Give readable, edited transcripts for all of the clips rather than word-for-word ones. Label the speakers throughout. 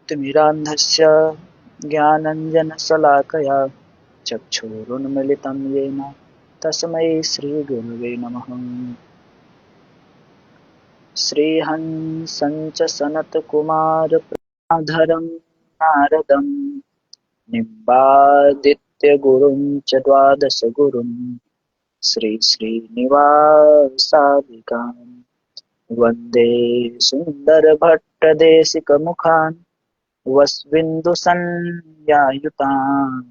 Speaker 1: ज्ञानाञ्जनशलाकया ज्ञानाञ्जनशलाकया चक्षुरुन्मीलितं येन तस्मै श्रीगुरवे नमः। श्रीहंसञ्च सनत्कुमारप्रमाधरं नारदं निम्बादित्यगुरुं च द्वादशगुरुं श्रीश्रीनिवासादिकान् वन्दे सुन्दरभट्टदेशिकमुखान् वस्विन्दुसंज्ञायुतान्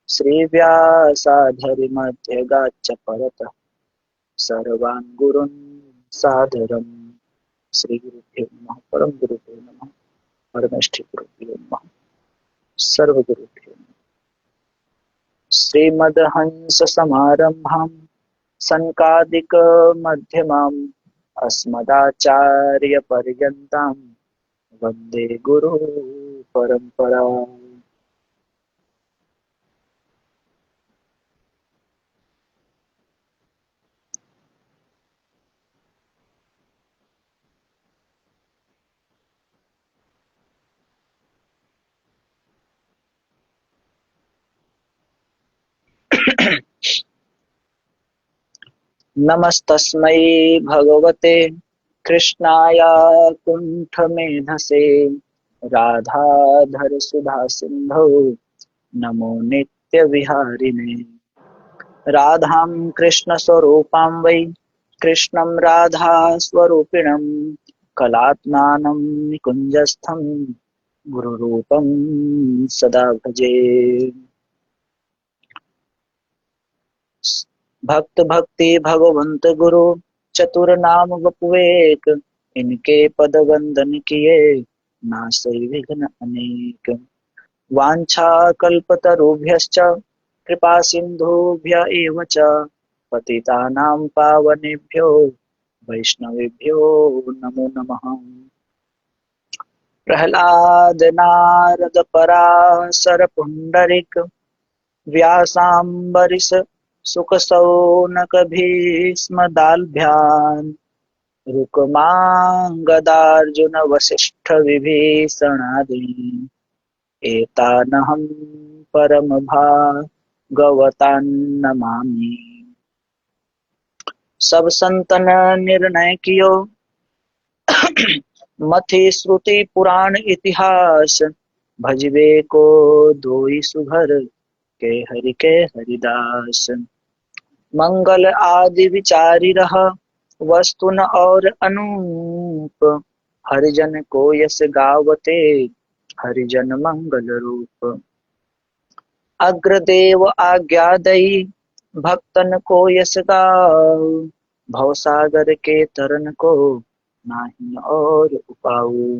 Speaker 1: श्रीव्यासाधरिमध्यगाच्च परतः सर्वान् गुरून् सादरम्। श्रीगुरुभ्यो नमः। परम गुरुभ्यो नमः। परमेष्ठी गुरुभ्यो नमः। सर्वगुरुभ्यो नमः। श्रीमद्हंससमारम्भां सनकादिकमध्यमाम् अस्मदाचार्यपर्यन्तां वन्दे गुरुपरम्पराम्। नमस्तस्मै भगवते कृष्णाय कुण्ठमेधसे राधाधरसुधासिन्धौ नमो नित्यविहारिणे। राधां कृष्णस्वरूपां वै कृष्णं राधास्वरूपिणं कलात्मानं निकुञ्जस्थं गुरुरूपं सदा भजे। भक्त भक्ति भगवंत गुरु चतुर नाम वपुवेक इनके पद वंदन किए नासै विघ्न अनेक। वांछा कल्पतरुभ्यश्च कृपा सिंधुभ्य एव च पतितानां पावनेभ्यो वैष्णवेभ्यो नमो नमः। प्रह्लाद नारद पराशर पुंडरिक व्यासाम्बरीश सुखसौनक भीष्मदाल्भ्यान् रुक्माङ्गदार्जुन वसिष्ठ विभीषणादीन् एतानहं परमभागवतान् नमामि। सब संतन निर्णय कियो मथि श्रुति पुराण इतिहास भजबे को दोई सुघर के हरिदास। मंगल आदि विचारी रहा वस्तुन और अनूप हरिजन को यस गावते हरिजन मंगल रूप। अग्रदेव आज्ञा दई भक्तन को यस गाओ भवसागर के तरन को नाही और उपाऊ।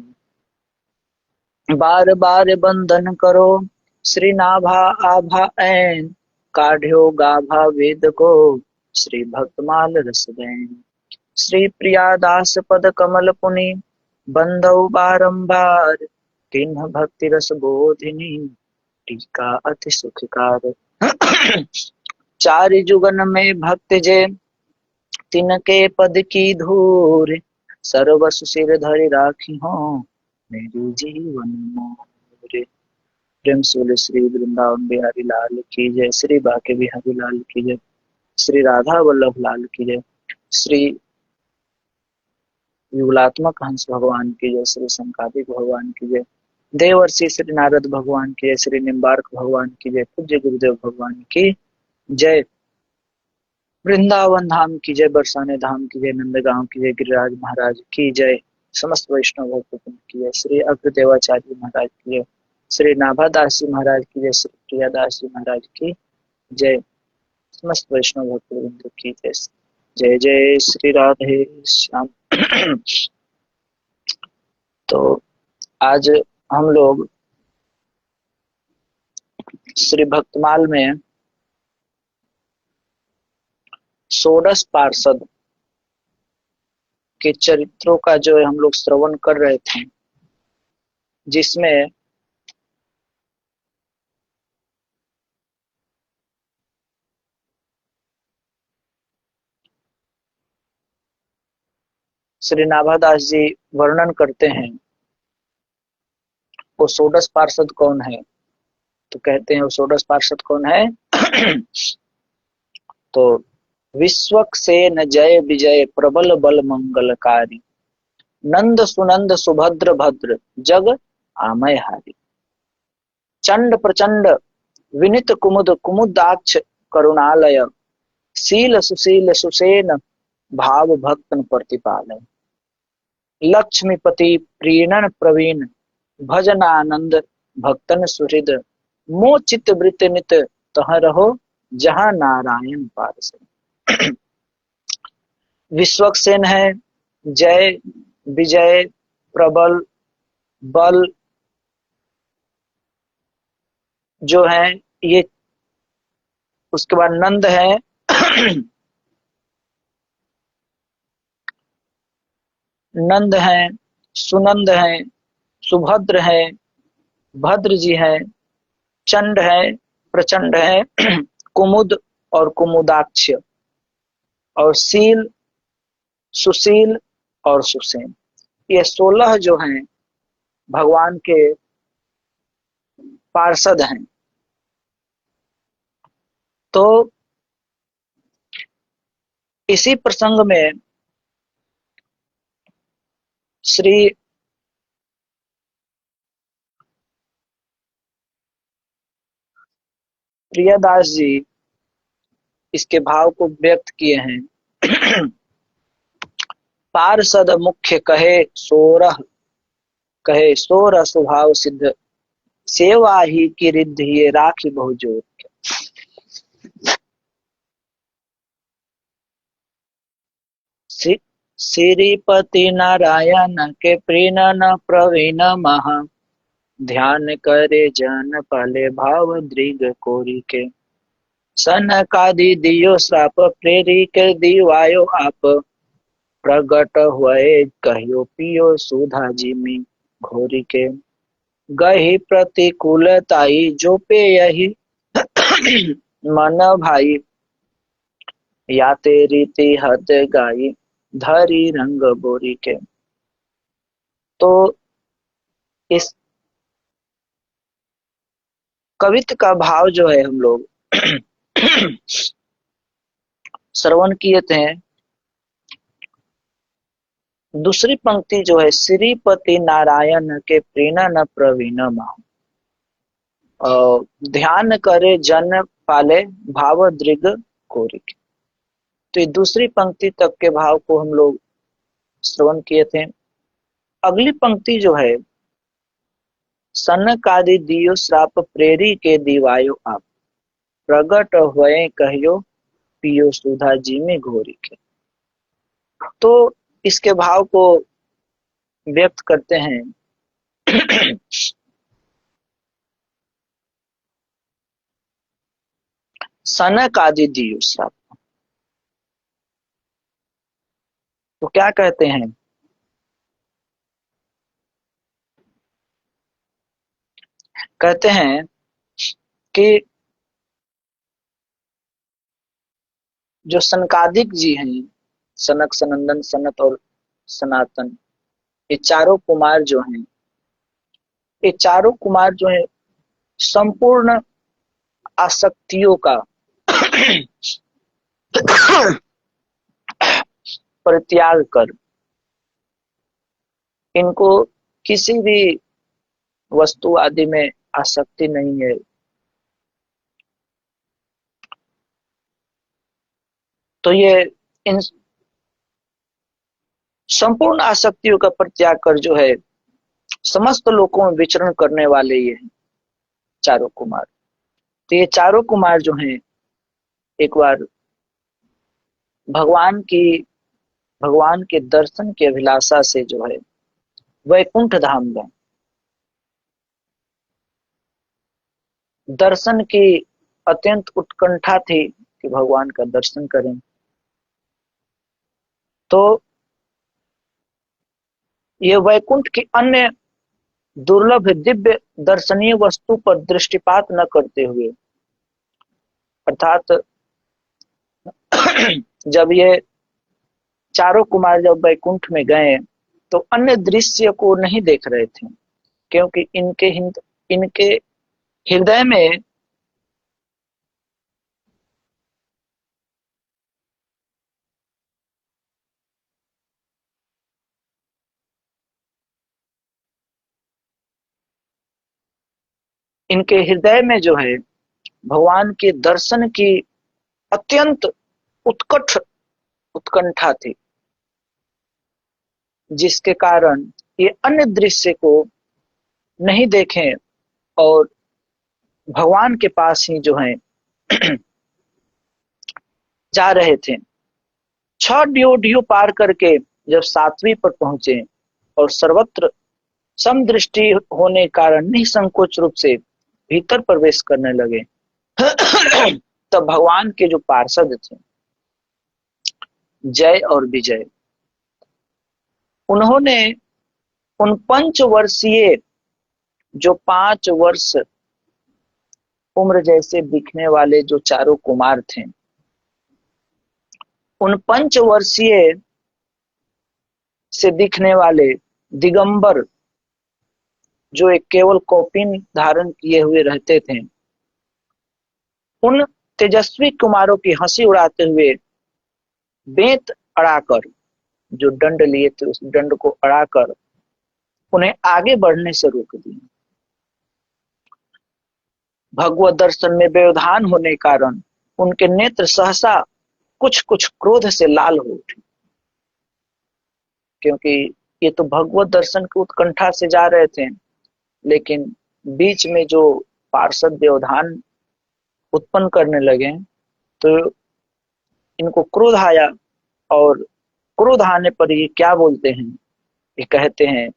Speaker 1: बार बार बंधन करो श्री नाभा आभा ऐन काढ़्यो गाभा वेद को श्री भक्तमाल रस दें। श्री प्रियादास पद कमल पुनि बंधौ बारंबार किन्ह भक्ति रस बोधिनी टीका अति सुखकार। चारि जुगन में भक्त जे तिनके पद की धूर सर्वसु सिर धरि राखी हो मेरी जीवन मोर। प्रेम सुल श्री वृंदावन बिहारी लाल की जय। श्री बाके बिहारी लाल की जय। श्री राधा वल्लभ लाल की जय। श्री युगलात्मक हंस भगवान की जय। श्री संकादिक भगवान की जय। देवर्षि श्री नारद भगवान की जय। श्री निम्बार्क भगवान की जय। पूज्य गुरुदेव भगवान की जय। वृंदावन धाम की जय। बरसाने धाम की जय। नंदगांव की जय। गिरिराज महाराज की जय। समस्त वैष्णव भक्तों की जय। श्री अग्रदेवाचार्य महाराज की जय। श्री नाभादास जी महाराज की जय। श्री प्रियादास जी महाराज की जय। समस्त वैष्णव भक्तों की जय। जय जय श्री राधे श्याम। तो आज हम लोग श्री भक्तमाल में षोडश पार्षद के चरित्रों का जो है हम लोग श्रवण कर रहे थे, जिसमें श्री नाभादास जी वर्णन करते हैं वो षोडश पार्षद कौन है? तो कहते हैं वो षोडश पार्षद कौन है? तो विश्वक्सेन जय विजय प्रबल बल मंगलकारी, नंद सुनंद सुभद्र भद्र जग आमय हारी, चंड प्रचंड विनित कुमुद कुमुदाक्ष करुणालय, शील सुशील सुसेन भाव भक्तन प्रतिपालय, लक्ष्मीपति प्रीणन प्रवीण भजनानंद भक्तन सुहृद, मोचित वृत नित तह रहो जहां नारायण पारस। विश्वक्सेन है, जय विजय प्रबल बल जो है ये, उसके बाद नंद है, नंद है, सुनंद है, सुभद्र है, भद्र जी है, चंड है, प्रचंड है, कुमुद और कुमुदाक्ष, और शील सुशील और सुसेन। ये 16 जो हैं भगवान के पार्षद हैं। तो इसी प्रसंग में श्री प्रियदास जी इसके भाव को व्यक्त किए हैं। पार्षद मुख्य कहे सोरह स्वभाव सिद्ध, सेवा ही की रिद्धि ये राखी बहुजोर। श्रीपति नारायण के प्रीणन प्रवीण महा, ध्यान करे जन पले भाव दृग कोरी के, सनकादि दियो श्राप प्रेरी के दीवायो आप, प्रगट हुए कहियो पियो सुधा जिमी घोरी के, गही प्रतिकूलताई जो पे यही मन भाई, या तेरी हद गाई धरी रंग बोरी के। तो इस कवित्व का भाव जो है हम लोग श्रवण किए थे। दूसरी पंक्ति जो है, श्रीपति नारायण के प्रीणन प्रवीण महा, ध्यान करे जन पाले भाव दृग कोरिक। तो ये दूसरी पंक्ति तक के भाव को हम लोग श्रवण किए थे। अगली पंक्ति जो है, सनकादि दियो श्राप प्रेरी के दीवायो आप, प्रगट हुए कहियो पियो सुधा जी में घोरी के। तो इसके भाव को व्यक्त करते हैं। सनकादि दियो श्राप, तो क्या कहते हैं? कहते हैं कि जो सनकादिक जी हैं, सनक सनंदन सनत और सनातन, ये चारों कुमार जो हैं, ये चारों कुमार जो है संपूर्ण आसक्तियों का परित्याग कर, इनको किसी भी वस्तु आदि में आसक्ति नहीं है। तो ये इन संपूर्ण आसक्तियों का परित्याग कर जो है समस्त लोकों में विचरण करने वाले ये हैं चारों कुमार। तो ये चारों कुमार जो हैं एक बार भगवान के दर्शन की अभिलाषा से जो है वैकुंठ धाम गए। दर्शन की अत्यंत उत्कंठा थी कि भगवान का दर्शन करें। तो ये वैकुंठ की अन्य दुर्लभ दिव्य दर्शनीय वस्तु पर दृष्टिपात न करते हुए, अर्थात जब ये चारों कुमार जब वैकुंठ में गए तो अन्य दृश्य को नहीं देख रहे थे, क्योंकि इनके हृदय में जो है भगवान के दर्शन की अत्यंत उत्कट उत्कंठा थी, जिसके कारण ये अन्य दृश्य को नहीं देखें और भगवान के पास ही जो है जा रहे थे। 6 ड्यू पार करके जब 7वीं पर पहुंचे और सर्वत्र समदृष्टि होने के कारण निसंकोच रूप से भीतर प्रवेश करने लगे तब भगवान के जो पार्षद थे जय और विजय, उन्होंने उन 5 वर्षीय जो 5 वर्ष उम्र जैसे दिखने वाले जो चारों कुमार थे, उन 5 वर्षीय से दिखने वाले दिगंबर जो एक केवल कौपीन धारण किए हुए रहते थे, उन तेजस्वी कुमारों की हंसी उड़ाते हुए बेंत अड़ाकर, जो दंड लिए थे उस दंड को अड़ाकर उन्हें आगे बढ़ने से रोक दिया। भगवत दर्शन में व्यवधान होने के कारण उनके नेत्र सहसा कुछ कुछ क्रोध से लाल हो उठे, क्योंकि ये तो भगवत दर्शन की उत्कंठा से जा रहे थे, लेकिन बीच में जो पार्षद व्यवधान उत्पन्न करने लगे तो इनको क्रोध आया, और क्रोध आने पर ये क्या बोलते हैं, ये कहते हैं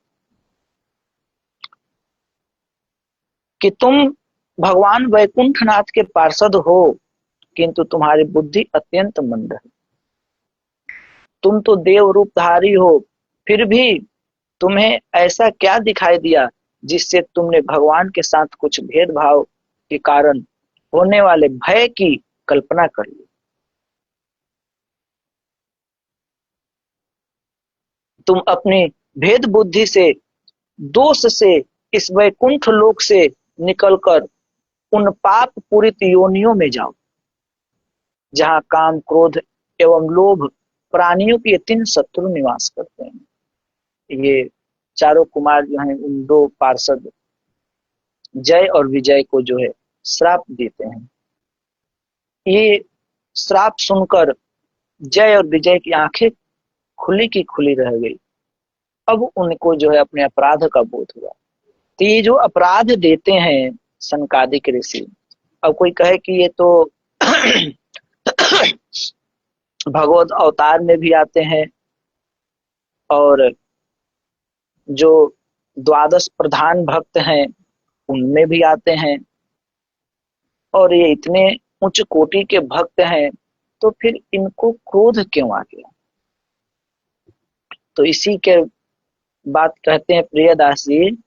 Speaker 1: कि तुम भगवान वैकुंठनाथ के पार्षद हो, किंतु तुम्हारी बुद्धि अत्यंत मंद है। तुम तो देव रूपधारी हो, फिर भी तुम्हें ऐसा क्या दिखाई दिया जिससे तुमने भगवान के साथ कुछ भेदभाव के कारण होने वाले भय की कल्पना कर ली। तुम अपनी भेद बुद्धि से, दोष से इस वैकुंठ लोक से निकलकर उन पाप पूरित योनियों में जाओ, जहां काम, क्रोध एवं लोभ प्राणियों के 3 शत्रु निवास करते हैं। ये चारों कुमार जो हैं उन 2 पार्षद जय और विजय को जो है श्राप देते हैं। ये श्राप सुनकर जय और विजय की आंखें खुली की खुली रह गई। अब उनको जो है अपने अपराध का बोध हुआ। तो ये जो अपराध देते हैं सनकादिक ऋषि, अब कोई कहे कि ये तो भगवत अवतार में भी आते हैं और जो 12 प्रधान भक्त हैं उनमें भी आते हैं, और ये इतने उच्च कोटि के भक्त हैं, तो फिर इनको क्रोध क्यों आ गया? तो इसी के बात कहते हैं प्रियदास जी,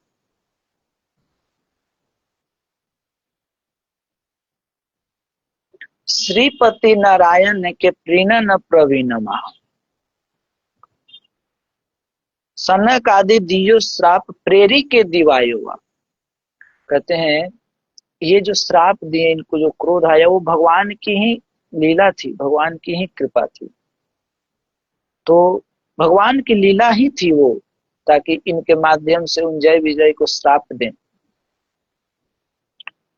Speaker 1: श्रीपति नारायण के प्रीणन प्रवीणमा सनक आदि दियो श्राप प्रेरी के दिवायुआ। कहते हैं ये जो श्राप दिए, इनको जो क्रोध आया, वो भगवान की ही लीला थी, भगवान की ही कृपा थी। तो भगवान की लीला ही थी वो, ताकि इनके माध्यम से उन जय विजय को श्राप दें।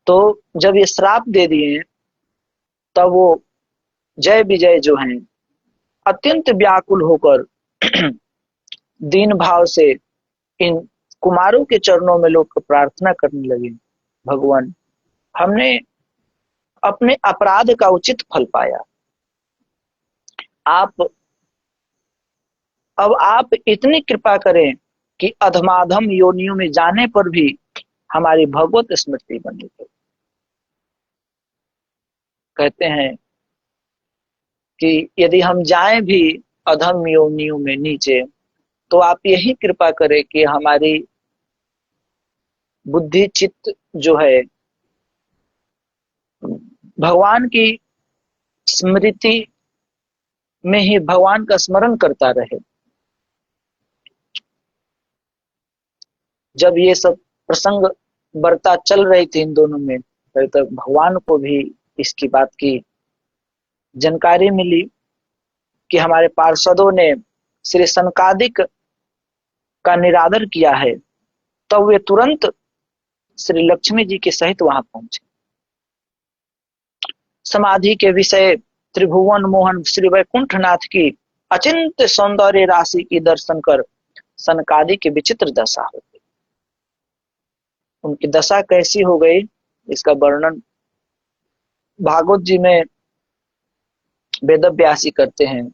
Speaker 1: तो जब ये श्राप दे दिए तब वो जय विजय जो हैं अत्यंत व्याकुल होकर दीन भाव से इन कुमारों के चरणों में लोग प्रार्थना करने लगे, भगवान हमने अपने अपराध का उचित फल पाया, अब आप इतनी कृपा करें कि अधमाधम योनियों में जाने पर भी हमारी भगवत स्मृति बनी रहे। कहते हैं कि यदि हम जाएं भी अधम योनियों में नीचे, तो आप यही कृपा करें कि हमारी बुद्धि चित्त जो है भगवान की स्मृति में ही भगवान का स्मरण करता रहे। जब ये सब प्रसंग वार्ता चल रही थी इन दोनों में, तब तक भगवान को भी इसकी बात की जानकारी मिली कि हमारे पार्षदों ने श्री सनकादिक का निरादर किया है। तब वे तुरंत श्री लक्ष्मी जी के सहित वहां पहुंचे। समाधि के विषय त्रिभुवन मोहन श्री वैकुंठनाथ की अचिंत्य सौंदर्य राशि की दर्शन कर सनकादि की विचित्र दशा हो गई। उनकी दशा कैसी हो गई इसका वर्णन भागवत जी में वेदव्यासी करते हैं।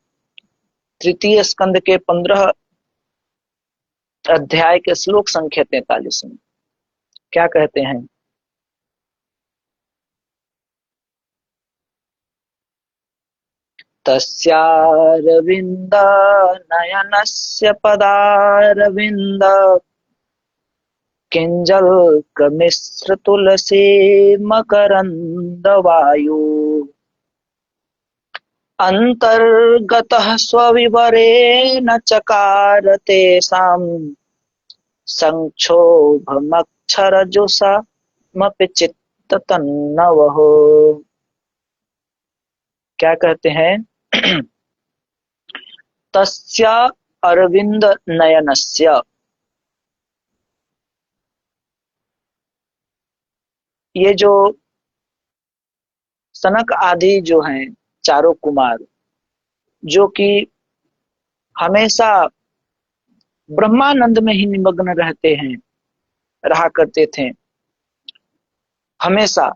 Speaker 1: तृतीय स्कंद के 15 अध्याय के श्लोक संख्या 43 में क्या कहते हैं? तस्यारविंद नयनस्य पदारविंद किंजल्कमिश्र तुलसी मकरंद वायु अंतर्गतः स्वविवरेण चकार तेषां संक्षोभमक्षरजुषमपि चित्ततन्नवः। क्या कहते हैं? तस्य अरविंद नयनस्य, ये जो सनक आदि जो हैं चारों कुमार, जो कि हमेशा ब्रह्मानंद में ही निमग्न रहा करते थे, हमेशा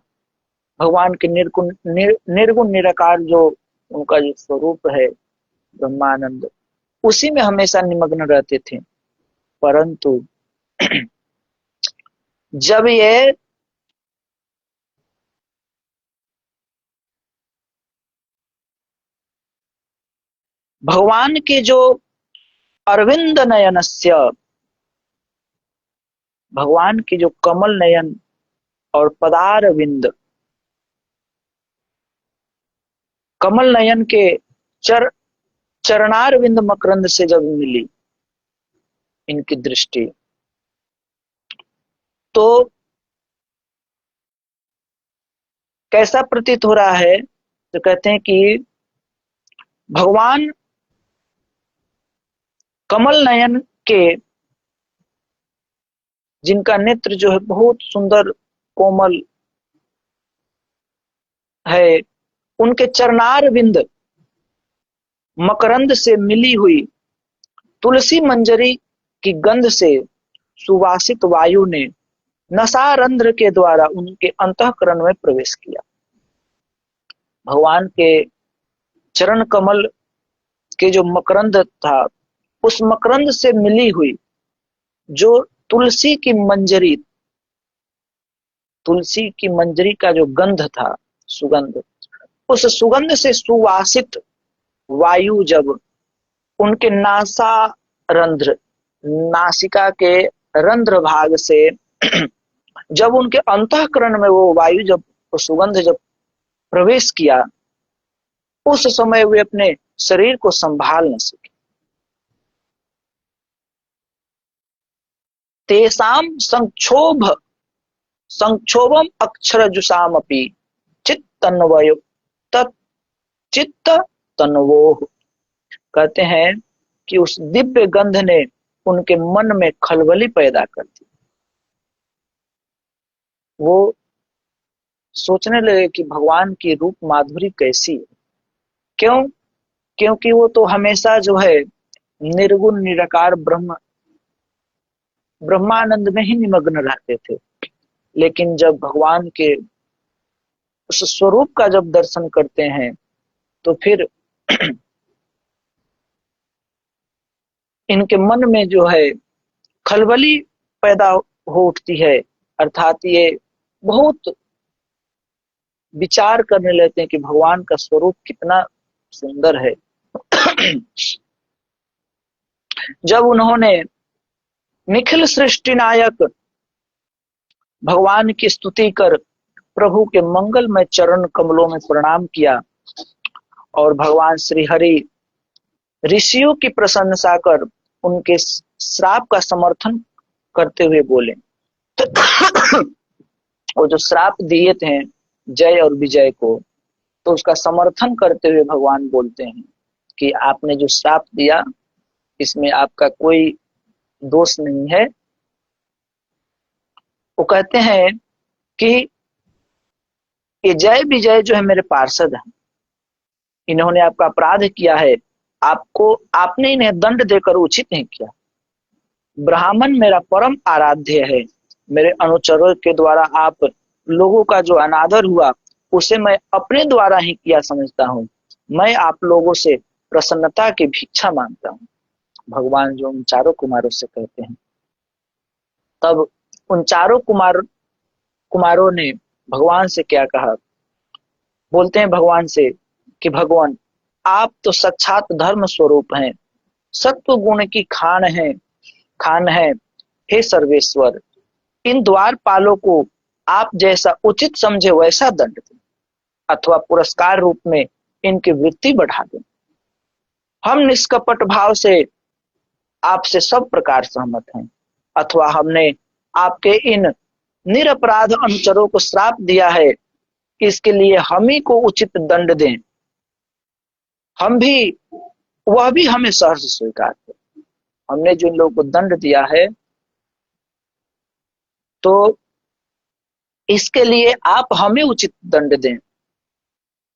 Speaker 1: भगवान के निर्गुण निराकार जो उनका जो स्वरूप है ब्रह्मानंद, उसी में हमेशा निमग्न रहते थे। परंतु जब ये भगवान के जो अरविंद नयनस्य, भगवान के जो कमल नयन और पदारविंद, कमल नयन के चरणारविंद मकरंद से जब मिली इनकी दृष्टि, तो कैसा प्रतीत हो रहा है? तो कहते हैं कि भगवान कमल नयन के, जिनका नेत्र जो है बहुत सुंदर कोमल है, उनके चरणारविंद मकरंद से मिली हुई तुलसी मंजरी की गंध से सुवासित वायु ने नसारंध्र के द्वारा उनके अंतःकरण में प्रवेश किया। भगवान के चरण कमल के जो मकरंद था, उस मकरंद से मिली हुई जो तुलसी की मंजरी का जो गंध था, सुगंध, उस सुगंध से सुवासित वायु जब उनके नासिका के रंध्र भाग से जब उनके अंतःकरण में वो वायु जब सुगंध जब प्रवेश किया, उस समय वे अपने शरीर को संभाल न सके। तेषाम संक्षोभम अक्षरजुषामपि चित्तन्वयो चित्त तन्वोः। कहते हैं कि उस दिव्य गंध ने उनके मन में खलबली पैदा कर दी। वो सोचने लगे कि भगवान की रूप माधुरी कैसी है। क्यों? क्योंकि वो तो हमेशा जो है निर्गुण निराकार ब्रह्मानंद में ही निमग्न रहते थे, लेकिन जब भगवान के उस स्वरूप का जब दर्शन करते हैं तो फिर इनके मन में जो है खलबली पैदा हो उठती है, अर्थात ये बहुत विचार करने लगते हैं कि भगवान का स्वरूप कितना सुंदर है। जब उन्होंने निखिल सृष्टि नायक भगवान की स्तुति कर प्रभु के मंगलमय चरण कमलों में प्रणाम किया और भगवान श्री हरि ऋषियों की प्रशंसा कर उनके श्राप का समर्थन करते हुए बोले, वो जो श्राप दिए थे जय और विजय को, तो उसका समर्थन करते हुए भगवान बोलते हैं कि आपने जो श्राप दिया इसमें आपका कोई दोष नहीं है। वो कहते हैं कि ये जय विजय जो है मेरे पार्षद हैं, इन्होंने आपका अपराध किया है, आपको आपने इन्हें दंड देकर उचित नहीं किया। ब्राह्मण मेरा परम आराध्य है, मेरे अनुचरों के द्वारा आप लोगों का जो अनादर हुआ उसे मैं अपने द्वारा ही किया समझता हूँ। मैं आप लोगों से प्रसन्नता की भिक्षा मांगता हूँ। भगवान जो उन चारों कुमारों से कहते हैं, तब उन चारों कुमारों ने भगवान से क्या कहा? बोलते हैं भगवान से कि भगवान आप तो साक्षात धर्म स्वरूप हैं, सत्व गुण की खान है। हे सर्वेश्वर, इन द्वारपालों को आप जैसा उचित समझे वैसा दंड दें अथवा पुरस्कार रूप में इनकी वृत्ति बढ़ा दें। हम निष्कपट भाव से आपसे सब प्रकार सहमत हैं, अथवा हमने आपके इन निरपराध अनुचरों को श्राप दिया है, इसके लिए हम ही को उचित दंड दें। वह भी हमें सहर्ष स्वीकार करें। हमने जिन लोगों को दंड दिया है तो इसके लिए आप हमें उचित दंड दें।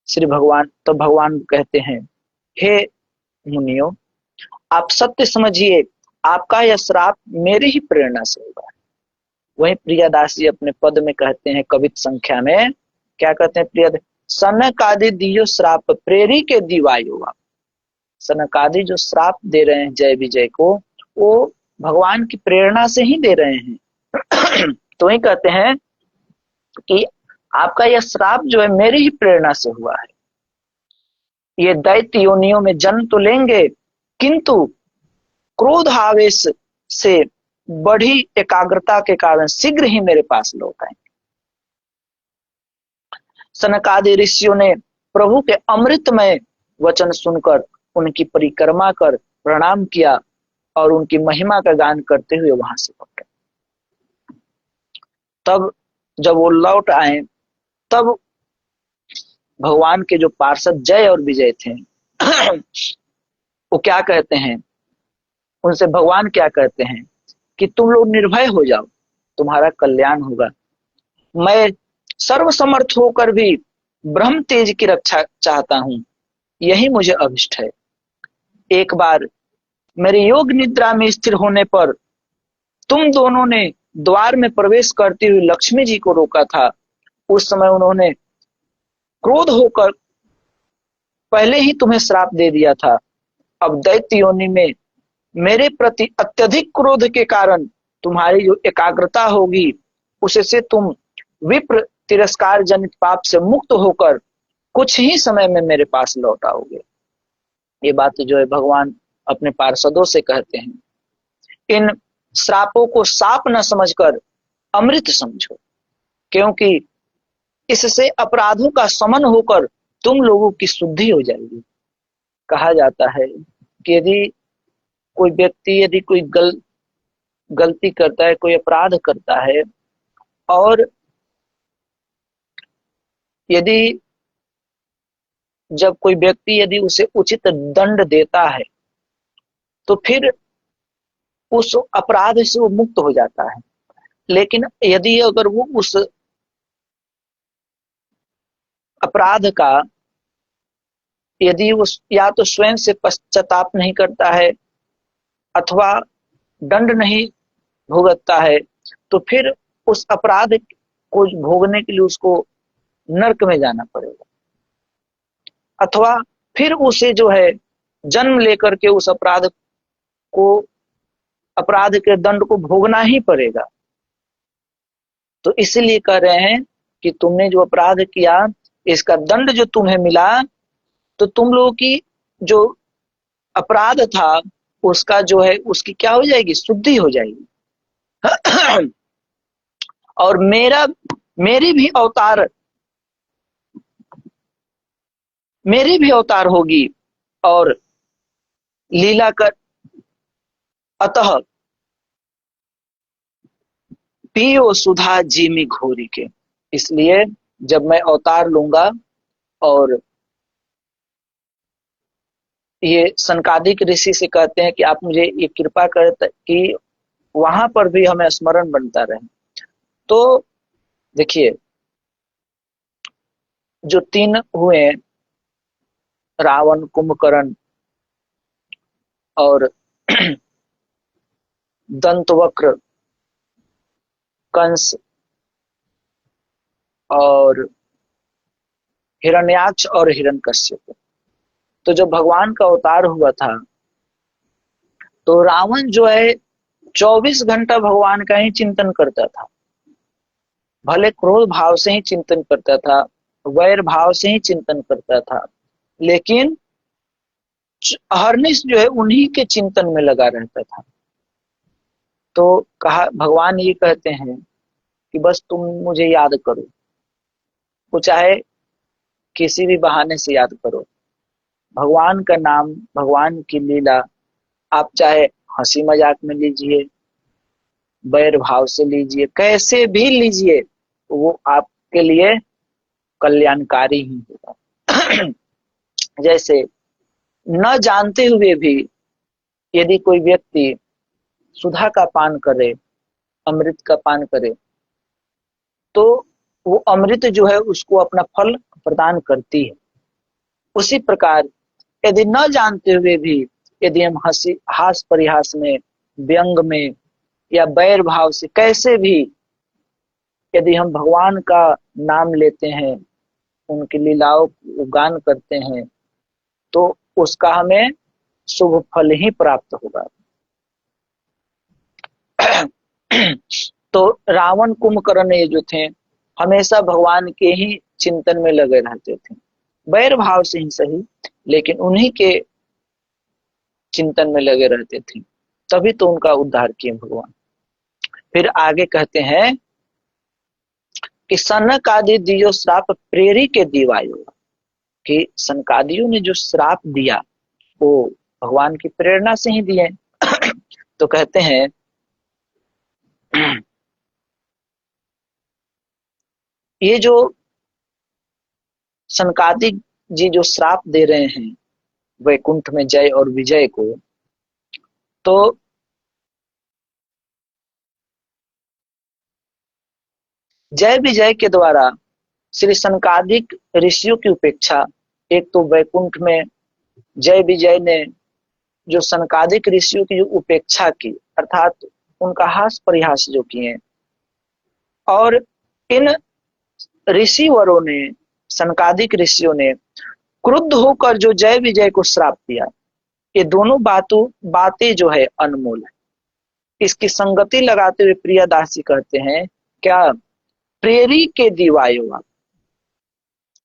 Speaker 1: श्री भगवान तो भगवान कहते हैं, हे मुनियों, आप सत्य समझिए, आपका यह श्राप मेरी ही प्रेरणा से होगा। वहीं प्रियादास जी अपने पद में कहते हैं, कवित संख्या में क्या कहते हैं? प्रिय सनकादि दियो श्राप प्रेरी के दिवायो। सनकादि जो श्राप दे रहे हैं जय विजय को, वो भगवान की प्रेरणा से ही दे रहे हैं। तो वही कहते हैं कि आपका यह श्राप जो है मेरी ही प्रेरणा से हुआ है। ये दैत्य योनियों में जन्म तो लेंगे, किंतु क्रोध आवेश से बढ़ी एकाग्रता के कारण शीघ्र ही मेरे पास लौट आएंगे। सनकादि ऋषियों ने प्रभु के अमृतमय वचन सुनकर उनकी परिक्रमा कर प्रणाम किया और उनकी महिमा का गान करते हुए वहां से लौटे। तब जब वो लौट आए, तब भगवान के जो पार्षद जय और विजय थे वो क्या कहते हैं? उनसे भगवान क्या कहते हैं कि तुम लोग निर्भय हो जाओ, तुम्हारा कल्याण होगा। मैं सर्वसमर्थ होकर भी ब्रह्म तेज की रक्षा चाहता हूं, यही मुझे अभिष्ट है। एक बार मेरे योग निद्रा में स्थिर होने पर तुम दोनों ने द्वार में प्रवेश करती हुई लक्ष्मी जी को रोका था। उस समय उन्होंने क्रोध होकर पहले ही तुम्हें श्राप दे दिया था। अब दैत्य योनि में मेरे प्रति अत्यधिक क्रोध के कारण तुम्हारी जो एकाग्रता होगी, उससे तुम विप्र तिरस्कार जनित पाप से मुक्त होकर कुछ ही समय में मेरे पास लौट आओगे। ये बात जो है भगवान अपने पार्षदों से कहते हैं। इन श्रापों को साप न समझकर अमृत समझो, क्योंकि इससे अपराधों का समन होकर तुम लोगों की शुद्धि हो जाएगी। कहा जाता है कि यदि कोई व्यक्ति यदि कोई गलती करता है, कोई अपराध करता है, और यदि जब कोई व्यक्ति यदि उसे उचित दंड देता है तो फिर उस अपराध से वो मुक्त हो जाता है। लेकिन यदि अगर वो उस अपराध का यदि उस या तो स्वयं से पश्चाताप नहीं करता है अथवा दंड नहीं भुगतता है, तो फिर उस अपराध को भोगने के लिए उसको नरक में जाना पड़ेगा, अथवा फिर उसे जो है जन्म लेकर के उस अपराध के दंड को भोगना ही पड़ेगा। तो इसीलिए कह रहे हैं कि तुमने जो अपराध किया, इसका दंड जो तुम्हें मिला, तो तुम लोगों की जो अपराध था उसका जो है उसकी क्या हो जाएगी? शुद्धि हो जाएगी। और मेरी भी अवतार होगी और लीला कर, अतः पियो सुधा जीमी घोरी के। इसलिए जब मैं अवतार लूंगा और ये सनकादिक ऋषि से कहते हैं कि आप मुझे ये कृपा करें कि वहां पर भी हमें स्मरण बनता रहे। तो देखिए, जो तीन हुए, रावण, कुंभकर्ण और दंतवक्र, कंस और हिरण्याक्ष और हिरण्यकश्यप। तो जब भगवान का अवतार हुआ था तो रावण जो है 24 घंटा भगवान का ही चिंतन करता था। भले क्रोध भाव से ही चिंतन करता था, वैर भाव से ही चिंतन करता था, लेकिन अहरनिश जो है उन्हीं के चिंतन में लगा रहता था। तो कहा, भगवान ये कहते हैं कि बस तुम मुझे याद करो, वो चाहे किसी भी बहाने से याद करो। भगवान का नाम, भगवान की लीला आप चाहे हंसी मजाक में लीजिए, बैर भाव से लीजिए, कैसे भी लीजिए, वो आपके लिए कल्याणकारी ही होगा। जैसे न जानते हुए भी यदि कोई व्यक्ति सुधा का पान करे, अमृत का पान करे, तो वो अमृत जो है उसको अपना फल प्रदान करती है। उसी प्रकार यदि न जानते हुए भी यदि हम हंसी हास परिहास में, व्यंग में या बैर भाव से कैसे भी यदि हम भगवान का नाम लेते हैं, उनकी लीलाओं को गान करते हैं, तो उसका हमें शुभ फल ही प्राप्त होगा। तो रावण, कुंभकर्ण ये जो थे हमेशा भगवान के ही चिंतन में लगे रहते थे, बैर भाव से ही सही, लेकिन उन्हीं के चिंतन में लगे रहते थे, तभी तो उनका उद्धार किए भगवान। फिर आगे कहते हैं कि सनक आदि दियो श्राप प्रेरी के दीवायो, कि सनकादियों ने जो श्राप दिया वो भगवान की प्रेरणा से ही दिए। तो कहते हैं ये जो सनकादिक जी जो श्राप दे रहे हैं वैकुंठ में जय और विजय को, तो जय विजय के द्वारा श्री सनकादिक ऋषियों की उपेक्षा, एक तो वैकुंठ में जय विजय ने जो सनकादिक ऋषियों की जो उपेक्षा की, अर्थात उनका हास परिहास जो किए, और इन ऋषिवरों ने, सनकादिक ऋषियों ने क्रुद्ध होकर जो जय विजय को श्राप दिया, ये दोनों बातें जो है अनमोल है। इसकी संगति लगाते हुए प्रियदास जी कहते हैं क्या, प्रेरी के दीवायो,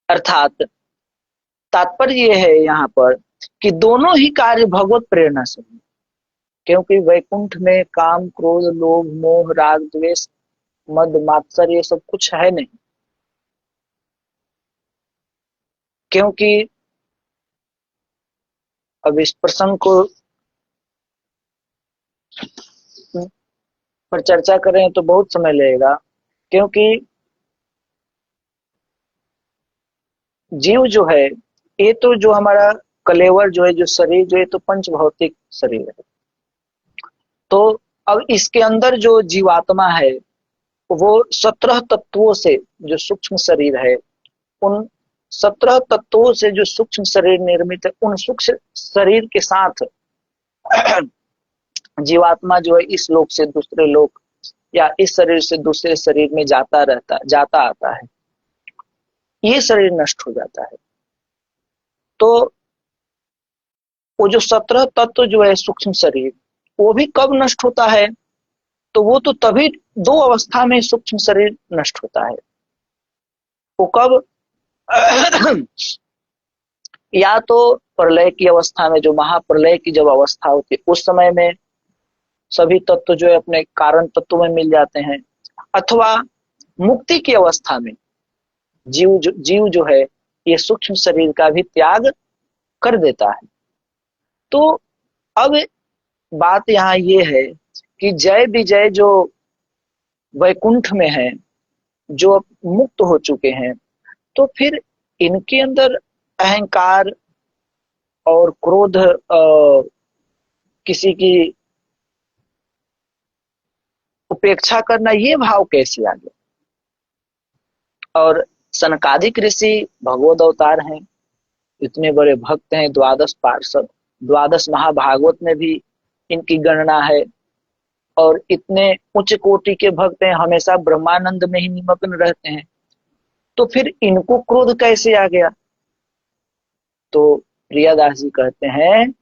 Speaker 1: अर्थात तात्पर्य ये है यहाँ पर कि दोनों ही कार्य भगवत प्रेरणा से हुए, क्योंकि वैकुंठ में काम, क्रोध, लोभ, मोह, राग, द्वेष, मद, मात्सर्य ये सब कुछ है नहीं। क्योंकि अब इस प्रसंग को पर चर्चा करें तो बहुत समय लगेगा, क्योंकि जीव जो है, ये तो जो हमारा कलेवर जो है, जो शरीर जो है, तो पंच भौतिक शरीर है। तो अब इसके अंदर जो जीवात्मा है वो 17 तत्वों से जो सूक्ष्म शरीर है, उन 17 तत्वों से जो सूक्ष्म शरीर निर्मित है, उन सूक्ष्म शरीर के साथ जीवात्मा जो है इस लोक से दूसरे लोक या इस शरीर से दूसरे शरीर में जाता आता है। ये शरीर नष्ट हो जाता है। तो वो जो 17 तत्व जो है सूक्ष्म शरीर, वो भी कब नष्ट होता है, तो वो तो तभी दो अवस्था में सूक्ष्म शरीर नष्ट होता है। वो कब या तो प्रलय की अवस्था में, जो महाप्रलय की जब अवस्था होती है उस समय में सभी तत्व जो है अपने कारण तत्व में मिल जाते हैं, अथवा मुक्ति की अवस्था में जीव जो है ये सूक्ष्म शरीर का भी त्याग कर देता है। तो अब बात यहाँ ये है कि जय विजय जो वैकुंठ में हैं, जो अब मुक्त हो चुके हैं, तो फिर इनके अंदर अहंकार और क्रोध, किसी की उपेक्षा करना, ये भाव कैसे आ गया? और सनकादिक ऋषि भगवद अवतार हैं, इतने बड़े भक्त हैं, द्वादश पार्षद, द्वादश महाभागवत में भी इनकी गणना है, और इतने उच्च कोटि के भक्त हैं, हमेशा ब्रह्मानंद में ही निमग्न रहते हैं, तो फिर इनको क्रोध कैसे आ गया? तो प्रियादास जी कहते हैं,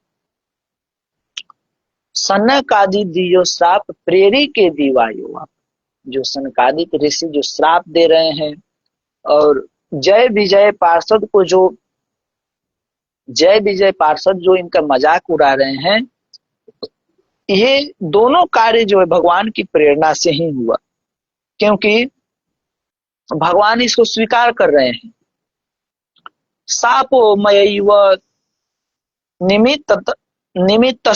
Speaker 1: सनकादि दियो श्राप प्रेरी के दीवायो। आप जो सनकादिक ऋषि जो श्राप दे रहे हैं, और जय विजय पार्षद को जो, जय विजय पार्षद जो इनका मजाक उड़ा रहे हैं, ये दोनों कार्य जो है भगवान की प्रेरणा से ही हुआ, क्योंकि भगवान इसको स्वीकार कर रहे हैं। सापो मयैव निमित्त निमित्त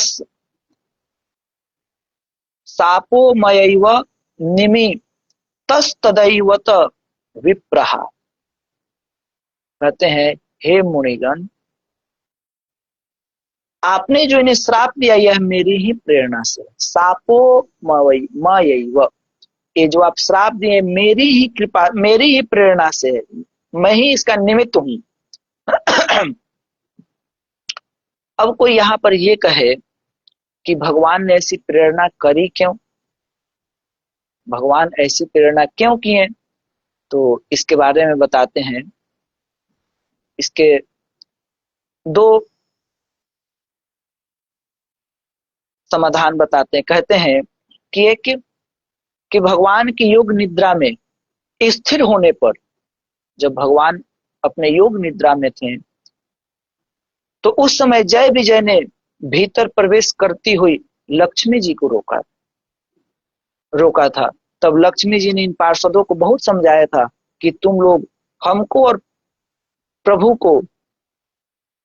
Speaker 1: सापो मयैव निमित्तस्तदैवत विप्रहा। कहते हैं, हे मुनिगण, आपने जो इन्हें श्राप दिया, यह मेरी ही प्रेरणा से। सापो मयैव, ये जो आप श्राप दिए मेरी ही कृपा, मेरी ही प्रेरणा से है, मैं ही इसका निमित्त हूं। अब कोई यहाँ पर ये कहे कि भगवान ने ऐसी प्रेरणा करी क्यों, भगवान ऐसी प्रेरणा क्यों किए, तो इसके बारे में बताते हैं। इसके दो समाधान बताते हैं। कहते हैं कि एक, कि भगवान की योग निद्रा में स्थिर होने पर, जब भगवान अपने योग निद्रा में थे, तो उस समय जय विजय ने भीतर प्रवेश करती हुई लक्ष्मी जी को रोका था। तब लक्ष्मी जी ने इन पार्षदों को बहुत समझाया था कि तुम लोग हमको और प्रभु को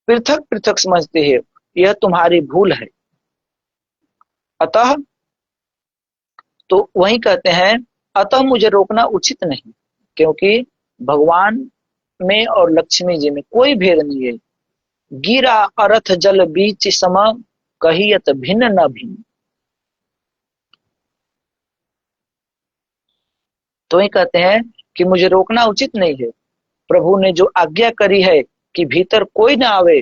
Speaker 1: पृथक पृथक समझते हैं, यह तुम्हारी भूल है। अतः, तो वही कहते हैं, अतः मुझे रोकना उचित नहीं, क्योंकि भगवान में और लक्ष्मी जी में कोई भेद नहीं है। गिरा अर्थ जल बीच सम, कहियत भिन्न न भिन्न। तो ही कहते हैं कि मुझे रोकना उचित नहीं है। प्रभु ने जो आज्ञा करी है कि भीतर कोई ना आवे,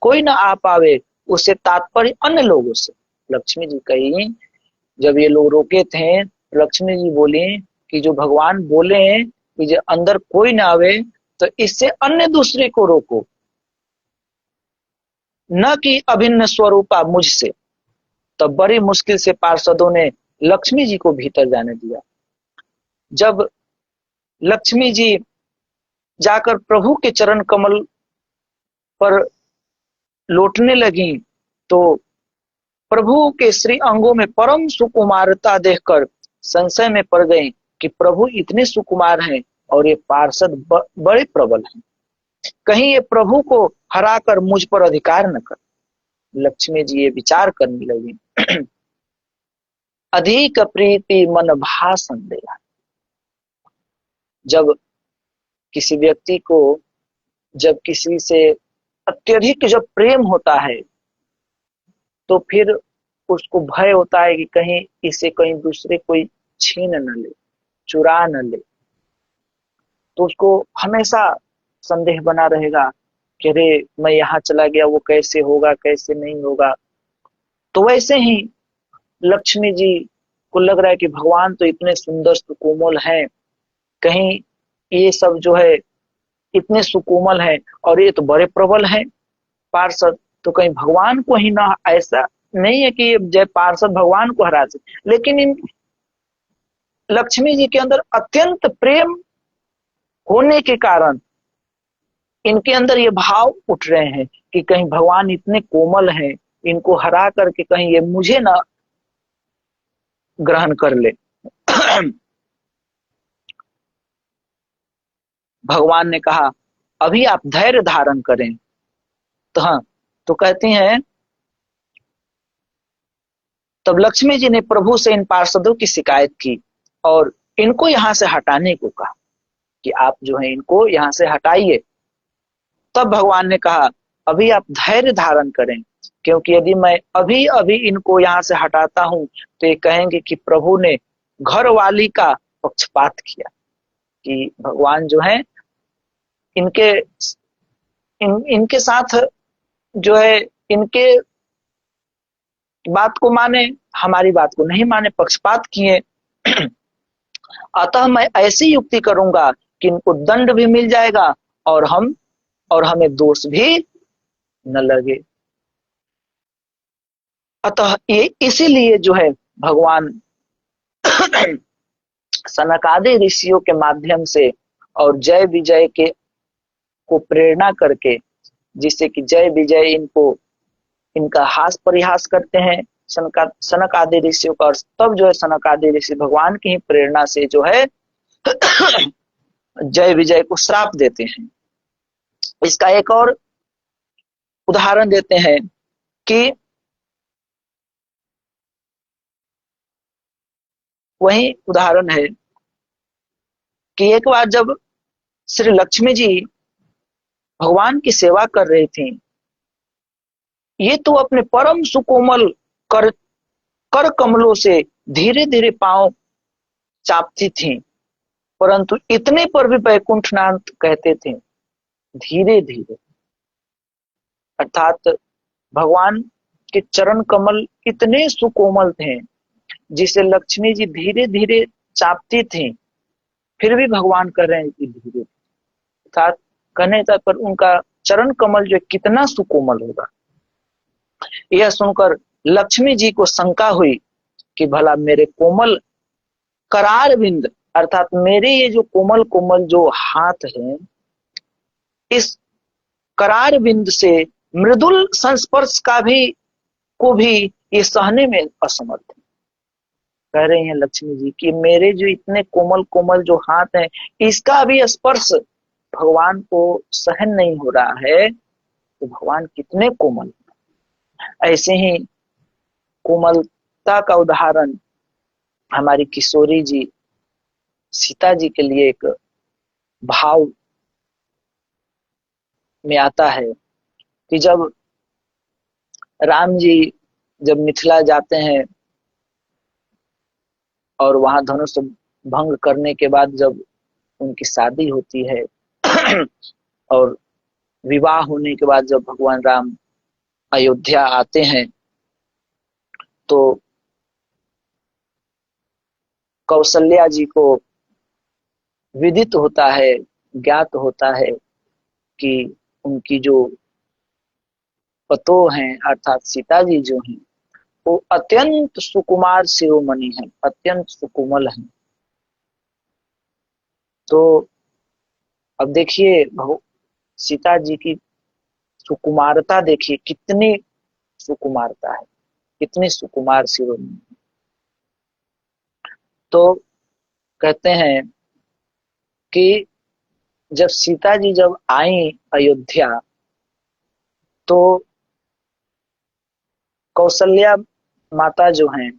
Speaker 1: कोई ना आ पावे, उससे तात्पर्य अन्य लोगों से। लक्ष्मी जी कही, जब ये लोग रोके थे, लक्ष्मी जी बोली कि जो भगवान बोले हैं कि जो अंदर कोई ना आवे, तो इससे अन्य दूसरे को रोको, न कि अभिन्न स्वरूपा मुझसे। तब बड़ी मुश्किल से पार्षदों ने लक्ष्मी जी को भीतर जाने दिया। जब लक्ष्मी जी जाकर प्रभु के चरण कमल पर लौटने लगी, तो प्रभु के श्री अंगों में परम सुकुमारता देखकर संशय में पड़ गई कि प्रभु इतने सुकुमार हैं और ये पार्षद बड़े प्रबल हैं, कहीं ये प्रभु को हराकर मुझ पर अधिकार न कर। लक्ष्मी जी ये विचार करने लगी, अधिक प्रीति मन भा संदेह। जब किसी व्यक्ति को, जब किसी से अत्यधिक जब प्रेम होता है, तो फिर उसको भय होता है कि कहीं इसे कहीं दूसरे कोई छीन न ले, चुरा न ले, तो उसको हमेशा संदेह बना रहेगा कि अरे मैं यहाँ चला गया, वो कैसे होगा, कैसे नहीं होगा। तो वैसे ही लक्ष्मी जी को लग रहा है कि भगवान तो इतने सुंदर सुकोमल हैं, कहीं ये सब जो है इतने सुकोमल हैं और ये तो बड़े प्रबल हैं पार्षद, तो कहीं भगवान को ही ना, ऐसा नहीं है कि जय पार्षद भगवान को हरा सके। लेकिन इन लक्ष्मी जी के अंदर अत्यंत प्रेम होने के कारण इनके अंदर ये भाव उठ रहे हैं कि कहीं भगवान इतने कोमल हैं, इनको हरा करके कहीं ये मुझे ना ग्रहण कर ले। भगवान ने कहा, अभी आप धैर्य धारण करें। तो हाँ, तो कहती हैं, तब लक्ष्मी जी ने प्रभु से इन पार्षदों की शिकायत की और इनको यहाँ से हटाने को कहा कि आप जो है इनको यहाँ से हटाइए। तब भगवान ने कहा अभी आप धैर्य धारण करें, क्योंकि यदि मैं अभी अभी इनको यहाँ से हटाता हूं तो ये कहेंगे कि प्रभु ने घर वाली का पक्षपात किया, कि भगवान जो है इनके इनके साथ जो है इनके बात को माने, हमारी बात को नहीं माने, पक्षपात किए। अतः मैं ऐसी युक्ति करूंगा कि इनको दंड भी मिल जाएगा और हमें दोष भी न लगे। अतः ये इसीलिए जो है भगवान सनकादि ऋषियों के माध्यम से और जय विजय के को प्रेरणा करके, जिससे कि जय विजय इनका हास परिहास करते हैं सनक आदि ऋषियों का, और तब जो है सनक आदि ऋषि भगवान की ही प्रेरणा से जो है जय विजय को श्राप देते हैं। इसका एक और उदाहरण देते हैं कि वही उदाहरण है कि एक बार जब श्री लक्ष्मी जी भगवान की सेवा कर रही थी, ये तो अपने परम सुकोमल कर कमलों से धीरे धीरे पांव चापती थी, परंतु इतने पर भी वैकुंठनाथ कहते थे धीरे धीरे। अर्थात भगवान के चरण कमल इतने सुकोमल थे जिसे लक्ष्मी जी धीरे धीरे चापती थी, फिर भी भगवान कर रहे हैं कि धीरे। अर्थात कहने तक पर उनका चरण कमल जो कितना सुकोमल होगा। यह सुनकर लक्ष्मी जी को शंका हुई कि भला मेरे कोमल करार बिंद, अर्थात मेरे ये जो कोमल कोमल जो हाथ हैं, इस करार बिंद से मृदुल संस्पर्श को भी ये सहने में असमर्थ है। कह रहे हैं लक्ष्मी जी कि मेरे जो इतने कोमल कोमल जो हाथ हैं, इसका भी स्पर्श भगवान को सहन नहीं हो रहा है, तो भगवान कितने कोमल। ऐसे ही कोमलता का उदाहरण हमारी किशोरी जी सीता जी के लिए एक भाव में आता है कि जब राम जी जब मिथिला जाते हैं और वहां धनुष भंग करने के बाद जब उनकी शादी होती है और विवाह होने के बाद जब भगवान राम अयोध्या आते हैं, तो कौशल्या जी को विदित होता है, ज्ञात होता है कि उनकी जो पतोह हैं अर्थात सीता जी जो हैं, वो अत्यंत सुकुमार शिरोमणि हैं, अत्यंत सुकोमल हैं। तो अब देखिए सीता जी की सुकुमारता, देखिए कितनी सुकुमारता है, कितनी सुकुमार शिरोमणि। तो कहते हैं कि जब सीता जी जब आई अयोध्या, तो कौशल्या माता जो हैं,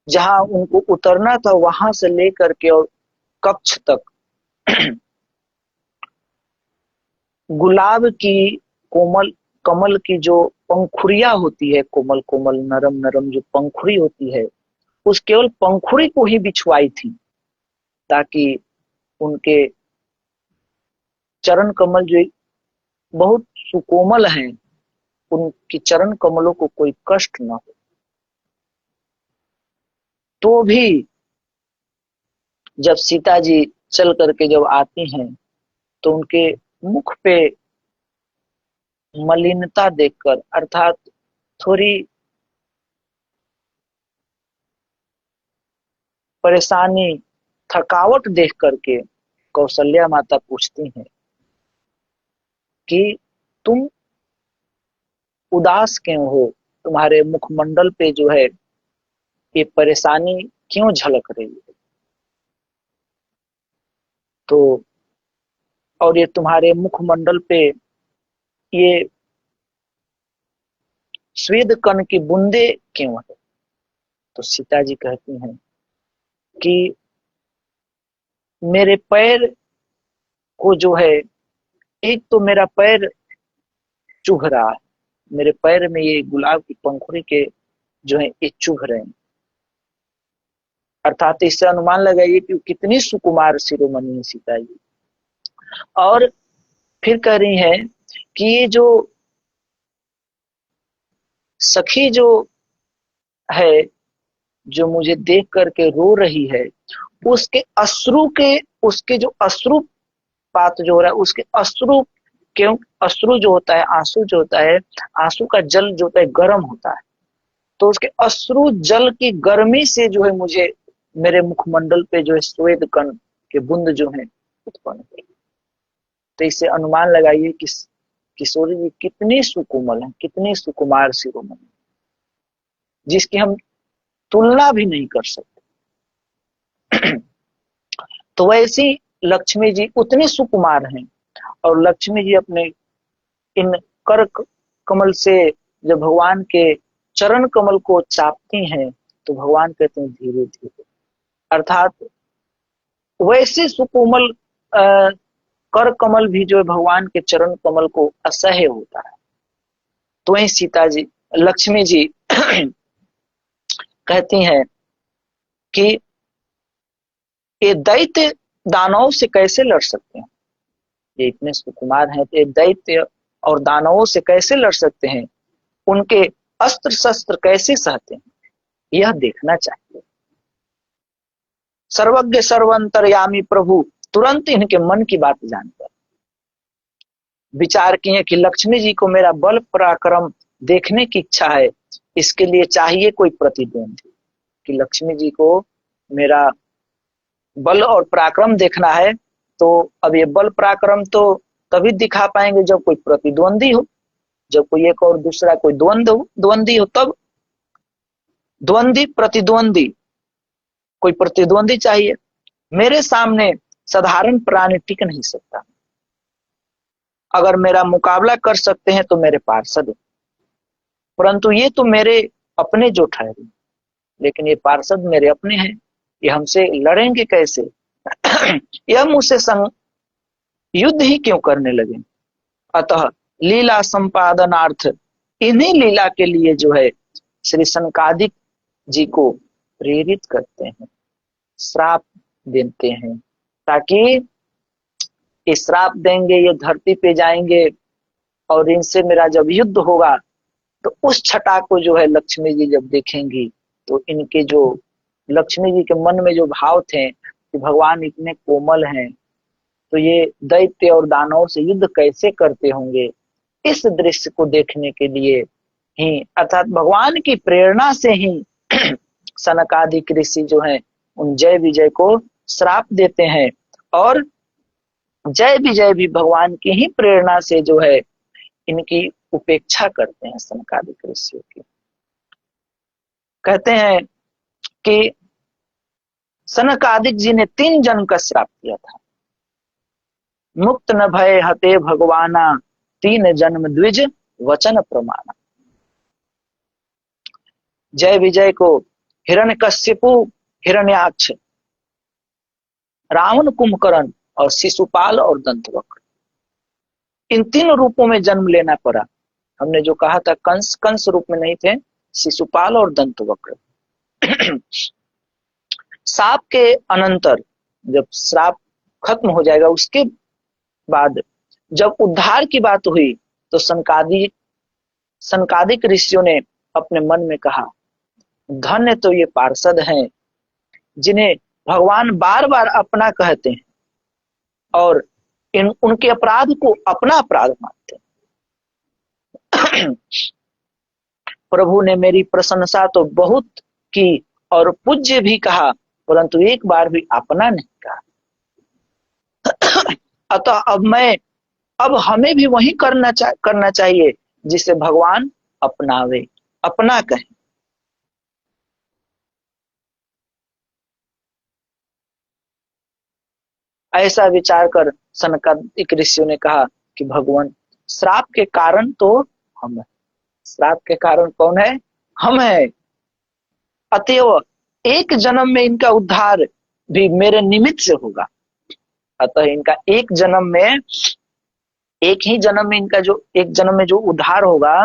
Speaker 1: जहां उनको उतरना था वहां से लेकर के और कक्ष तक गुलाब की कोमल कमल की जो पंखुड़ियां होती है, कोमल कोमल नरम नरम जो पंखुड़ी होती है, उस केवल पंखुड़ी को ही बिछवाई थी, ताकि उनके चरण कमल जो बहुत सुकोमल हैं, उनकी चरण कमलों को कोई कष्ट न हो। तो भी जब सीता जी चल करके जब आती हैं, तो उनके मुख पे मलिनता देखकर, अर्थात थोड़ी परेशानी थकावट देख करके कौशल्या माता पूछती हैं कि तुम उदास क्यों हो, तुम्हारे मुखमंडल पे जो है ये परेशानी क्यों झलक रही है। तो और ये तुम्हारे मुखमंडल पे ये स्वेद कण की बूंदे क्यों है। तो सीता जी कहती हैं कि मेरे पैर को जो है, एक तो मेरा पैर चुभ रहा है, मेरे पैर में ये गुलाब की पंखुड़ी के जो है ये चुभ रहे हैं। अर्थात इससे अनुमान लगाइए कि कितनी सुकुमार शिरोमणि है सीता जी। और फिर कह रही है कि ये जो सखी जो है, जो मुझे देख करके रो रही है, उसके अश्रु के, उसके जो अश्रुपात जो हो रहा है, उसके अश्रु, क्यों अश्रु जो होता है, आंसू जो होता है, आंसू का जल जो होता है गर्म होता है, तो उसके अश्रु जल की गर्मी से जो है मुझे मेरे मुखमंडल पे जो है श्वेत कण के बूंद जो है उत्पन्न हुए। तो इससे अनुमान लगाइए कि किशोरी जी कितनी सुकोमल है, कितनी सुकुमार शिरोमणि, जिसकी हम तुलना भी नहीं कर सकते। तो वैसी लक्ष्मी जी उतनी सुकुमार हैं, और लक्ष्मी जी अपने इन कर कमल से जब भगवान के चरण कमल को चापती हैं, तो भगवान कहते हैं धीरे धीरे। अर्थात वैसे सुकोमल कर कमल भी जो है भगवान के चरण कमल को असह्य होता है। तो वही सीता जी, लक्ष्मी जी कहती हैं कि ये दैत्य दानवों से कैसे लड़ सकते हैं, ये इतने सुकुमार हैं, तो ये दैत्य और दानवों से कैसे लड़ सकते हैं, उनके अस्त्र शस्त्र कैसे सहते हैं, यह देखना चाहिए। सर्वज्ञ सर्वंतर्यामी प्रभु तुरंत इनके मन की बात जानकर विचार किए कि लक्ष्मी जी को मेरा बल पराक्रम देखने की इच्छा है, इसके लिए चाहिए कोई प्रतिद्वंदी, कि लक्ष्मी जी को मेरा बल और पराक्रम देखना है। तो अब ये बल पराक्रम तो तभी दिखा पाएंगे जब कोई प्रतिद्वंदी हो, जब कोई एक और दूसरा कोई द्वंद्वी हो, तब द्वंद्वी प्रतिद्वंदी, कोई प्रतिद्वंदी चाहिए। मेरे सामने साधारण प्राणी टिक नहीं सकता, अगर मेरा मुकाबला कर सकते हैं तो मेरे पार्षद हैं, परंतु ये तो मेरे अपने जो ठहरे, लेकिन ये पार्षद मेरे अपने हैं, ये हमसे लड़ेंगे कैसे? यह मुझसे युद्ध ही क्यों करने लगे? अतः लीला संपादनार्थ इन्हीं लीला के लिए जो है श्री सनकादिक जी को प्रेरित करते हैं, श्राप देते हैं, ताकि ये श्राप देंगे, ये धरती पे जाएंगे और इनसे मेरा जब युद्ध होगा, तो उस छटा को जो है लक्ष्मी जी जब देखेंगी, तो इनके जो लक्ष्मी जी के मन में जो भाव थे कि भगवान इतने कोमल हैं, तो ये दैत्य और दानवों से युद्ध कैसे करते होंगे, इस दृश्य को देखने के लिए ही, अर्थात भगवान की प्रेरणा से ही सनकादिक ऋषि जो है उन जय विजय को श्राप देते हैं, और जय विजय भी भगवान की ही प्रेरणा से जो है इनकी उपेक्षा करते हैं सनकादिक ऋषियों की। कहते हैं कि सनकादिक जी ने 3 जन्म का श्राप दिया था। मुक्त न भय हते भगवाना, 3 जन्म द्विज वचन प्रमाणा। जय विजय को हिरण्यकश्यपु, हिरण्याक्ष, रावण, कुंभकर्ण और शिशुपाल और दंतवक्र, इन 3 रूपों में जन्म लेना पड़ा। हमने जो कहा था कंस रूप में नहीं थे, शिशुपाल और दंतवक्र। श्राप के अनंतर जब श्राप खत्म हो जाएगा, उसके बाद जब उद्धार की बात हुई, तो सनकादिक ऋषियों ने अपने मन में कहा, धन्य तो ये पार्षद हैं जिन्हें भगवान बार बार अपना कहते हैं और उनके अपराध को अपना अपराध मानते हैं। प्रभु ने मेरी प्रशंसा तो बहुत की और पूज्य भी कहा, परंतु एक बार भी अपना नहीं कहा। अतः अब हमें भी वही करना चाहिए जिसे भगवान अपनावे, अपना कहे। ऐसा विचार कर सनकादिक ऋषियों ने कहा कि भगवान, श्राप के कारण तो हम है, श्राप के कारण कौन है? हम है। अतएव एक जन्म में इनका उद्धार भी मेरे निमित्त से होगा। अतः इनका एक जन्म में, एक ही जन्म में इनका जो एक जन्म में जो उद्धार होगा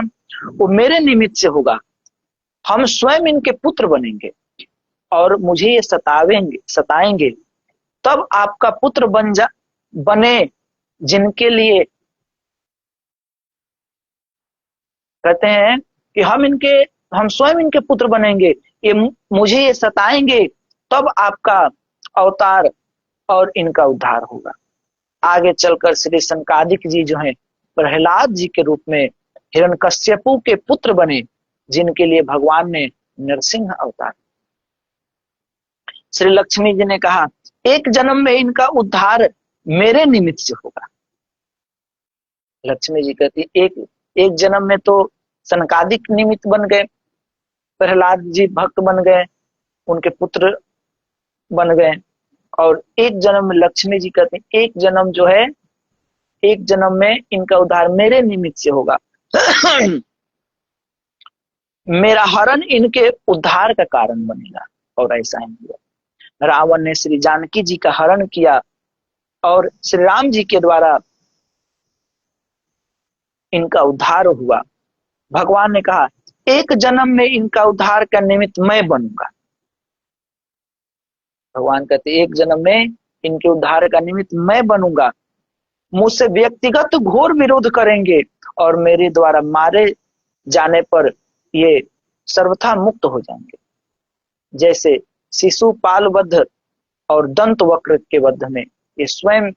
Speaker 1: वो मेरे निमित्त से होगा। हम स्वयं इनके पुत्र बनेंगे और मुझे ये सताएंगे, तब आपका पुत्र बने, जिनके लिए कहते हैं कि हम स्वयं इनके पुत्र बनेंगे, ये मुझे ये सताएंगे, तब आपका अवतार और इनका उद्धार होगा। आगे चलकर श्री सनकादिक जी जो हैं प्रहलाद जी के रूप में हिरण्यकश्यपु के पुत्र बने, जिनके लिए भगवान ने नरसिंह अवतार। श्री लक्ष्मी जी ने कहा एक जन्म में इनका उद्धार मेरे निमित्त से होगा। लक्ष्मी जी कहती एक जन्म में तो सनकादिक निमित्त बन गए, प्रहलाद जी भक्त बन गए, उनके पुत्र बन गए, और एक जन्म में लक्ष्मी जी कहते हैं एक जन्म जो है, एक जन्म में इनका उद्धार मेरे निमित्त से होगा। मेरा हरण इनके उद्धार का कारण बनेगा। और ऐसा ही हुआ। रावण ने श्री जानकी जी का हरण किया और श्री राम जी के द्वारा इनका उद्धार हुआ। भगवान ने कहा एक जन्म में इनका उद्धार का निमित्त मैं बनूंगा। भगवान कहते एक जन्म में इनके उद्धार का निमित्त मैं बनूंगा। मुझसे व्यक्तिगत घोर विरोध करेंगे और मेरे द्वारा मारे जाने पर ये सर्वथा मुक्त हो जाएंगे। जैसे शिशुपाल वध और दंत वक्र के वध में ये स्वयं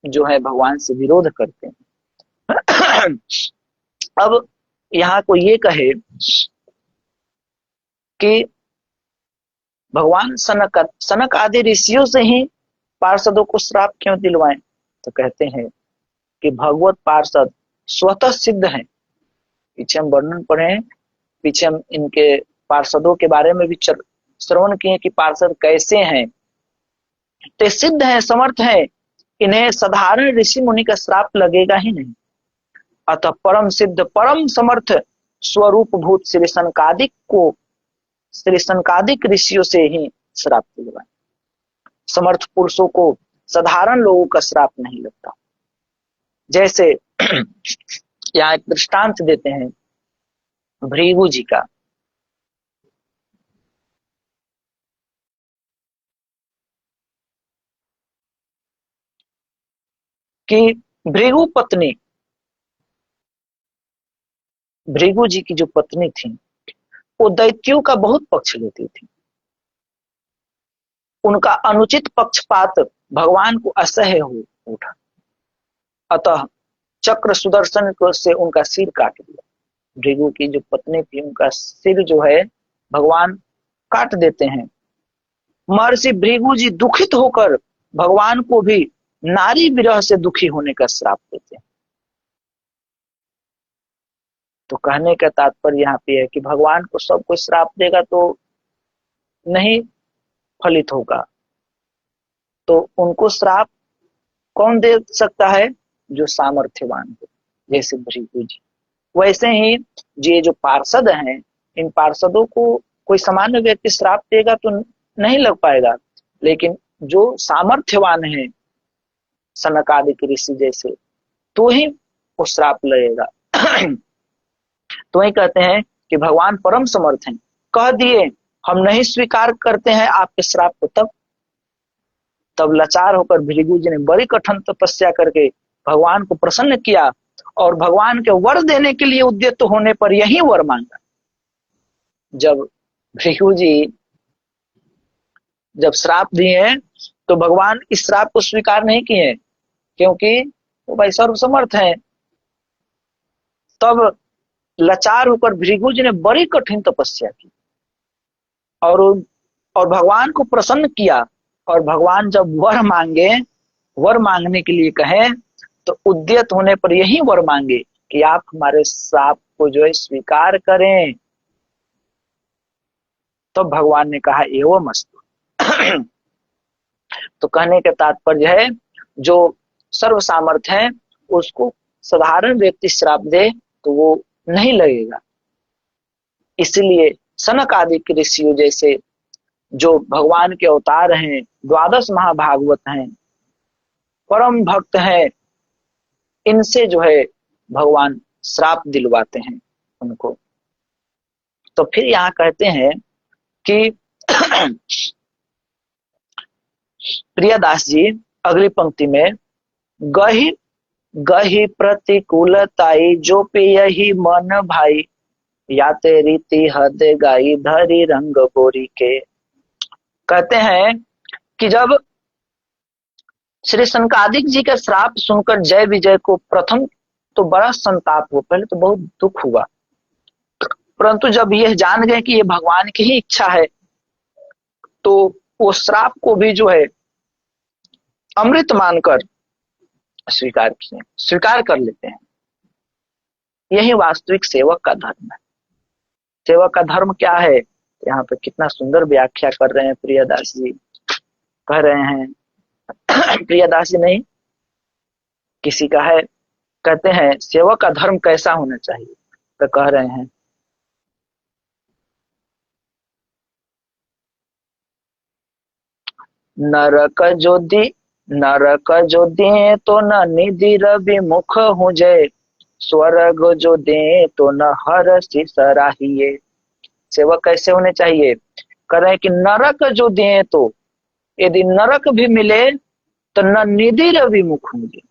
Speaker 1: जो है भगवान से विरोध करते हैं। अब यहाँ को ये कहे कि भगवान सनक आदि ऋषियों से ही पार्षदों को श्राप क्यों दिलवाएं, तो कहते हैं कि भगवत पार्षद स्वतः सिद्ध हैं। पीछे हम वर्णन पढ़े, पीछे हम इनके पार्षदों के बारे में भी श्रवण किए कि पार्षद कैसे हैं। तो सिद्ध हैं, समर्थ हैं, इन्हें साधारण ऋषि मुनि का श्राप लगेगा ही नहीं। अतः परम सिद्ध परम समर्थ स्वरूप भूत श्री सनकादिक ऋषियों से ही श्राप दिलवाएं। समर्थ पुरुषों को साधारण लोगों का श्राप नहीं लगता। जैसे यहाँ एक दृष्टांत देते हैं भृगु जी का। कि भृगु जी की जो पत्नी थी वो दैत्यों का बहुत पक्ष लेती थी। उनका अनुचित पक्षपात भगवान को असह्य हो उठा। अतः चक्र सुदर्शन से उनका सिर काट दिया। भृगु की जो पत्नी थी उनका सिर जो है भगवान काट देते हैं। महर्षि भृगु जी दुखित होकर भगवान को भी नारी विरह से दुखी होने का श्राप देते हैं। तो कहने का तात्पर्य यहाँ पे है कि भगवान को सब कोई श्राप देगा तो नहीं फलित होगा, तो उनको श्राप कौन दे सकता है? जो सामर्थ्यवान हो, जैसे भृगु जी। वैसे ही ये जो पार्षद हैं, इन पार्षदों को कोई सामान्य व्यक्ति श्राप देगा तो नहीं लग पाएगा, लेकिन जो सामर्थ्यवान है सनकादिक ऋषि जैसे, तो ही वो श्राप लगेगा। तो ही कहते हैं कि भगवान परम समर्थ हैं। कह दिए हम नहीं स्वीकार करते हैं आपके श्राप को। तब लाचार होकर भृगु जी ने बड़ी कठिन तपस्या करके भगवान को प्रसन्न किया और भगवान के वर देने के लिए उद्यत होने पर यही वर मांगा। जब भृगु जी जब श्राप दिए तो भगवान इस श्राप को स्वीकार नहीं किए, क्योंकि वो भाई सर्वसमर्थ हैं। तब लाचार होकर भृगु जी ने बड़ी कठिन तपस्या की और भगवान को प्रसन्न किया। और भगवान जब वर मांगने के लिए कहे तो उद्यत होने पर यही वर मांगे कि आप हमारे श्राप को जो है स्वीकार करें। तो भगवान ने कहा एवं अस्तु। तो कहने का तात्पर्य है जो सर्व सामर्थ्य है उसको साधारण व्यक्ति श्राप दे तो वो नहीं लगेगा। इसलिए सनक आदि ऋषियों जैसे जो भगवान के अवतार हैं, द्वादश महाभागवत हैं, परम भक्त हैं, इनसे जो है भगवान श्राप दिलवाते हैं उनको। तो फिर यहाँ कहते हैं कि प्रियदास जी अगली पंक्ति में, गही गही प्रतिकूलताई जो पे यही मन भाई, या ते रीति हद गाई धरी रंग बोरी के। कहते हैं कि जब श्री सनकादिक जी का श्राप सुनकर जय विजय को प्रथम तो बड़ा संताप हुआ, पहले तो बहुत दुख हुआ, परंतु जब यह जान गए कि ये भगवान की ही इच्छा है तो वो श्राप को भी जो है अमृत मानकर स्वीकार कर लेते हैं। यही वास्तविक सेवक का धर्म है। सेवक का धर्म क्या है, यहाँ पे कितना सुंदर व्याख्या कर रहे हैं प्रियदास जी। कह रहे हैं प्रियदास जी नहीं, किसी का है, कहते हैं सेवक का धर्म कैसा होना चाहिए, तो कह रहे हैं, नरक जो दे तो न निधि रवि मुख हो जाए, स्वर्ग जो दे तो न हर सी सराहिए। सेवक कैसे होने चाहिए, कह रहे हैं कि नरक जो दे तो, यदि नरक भी मिले तो न निधि रवि मुख होंगे,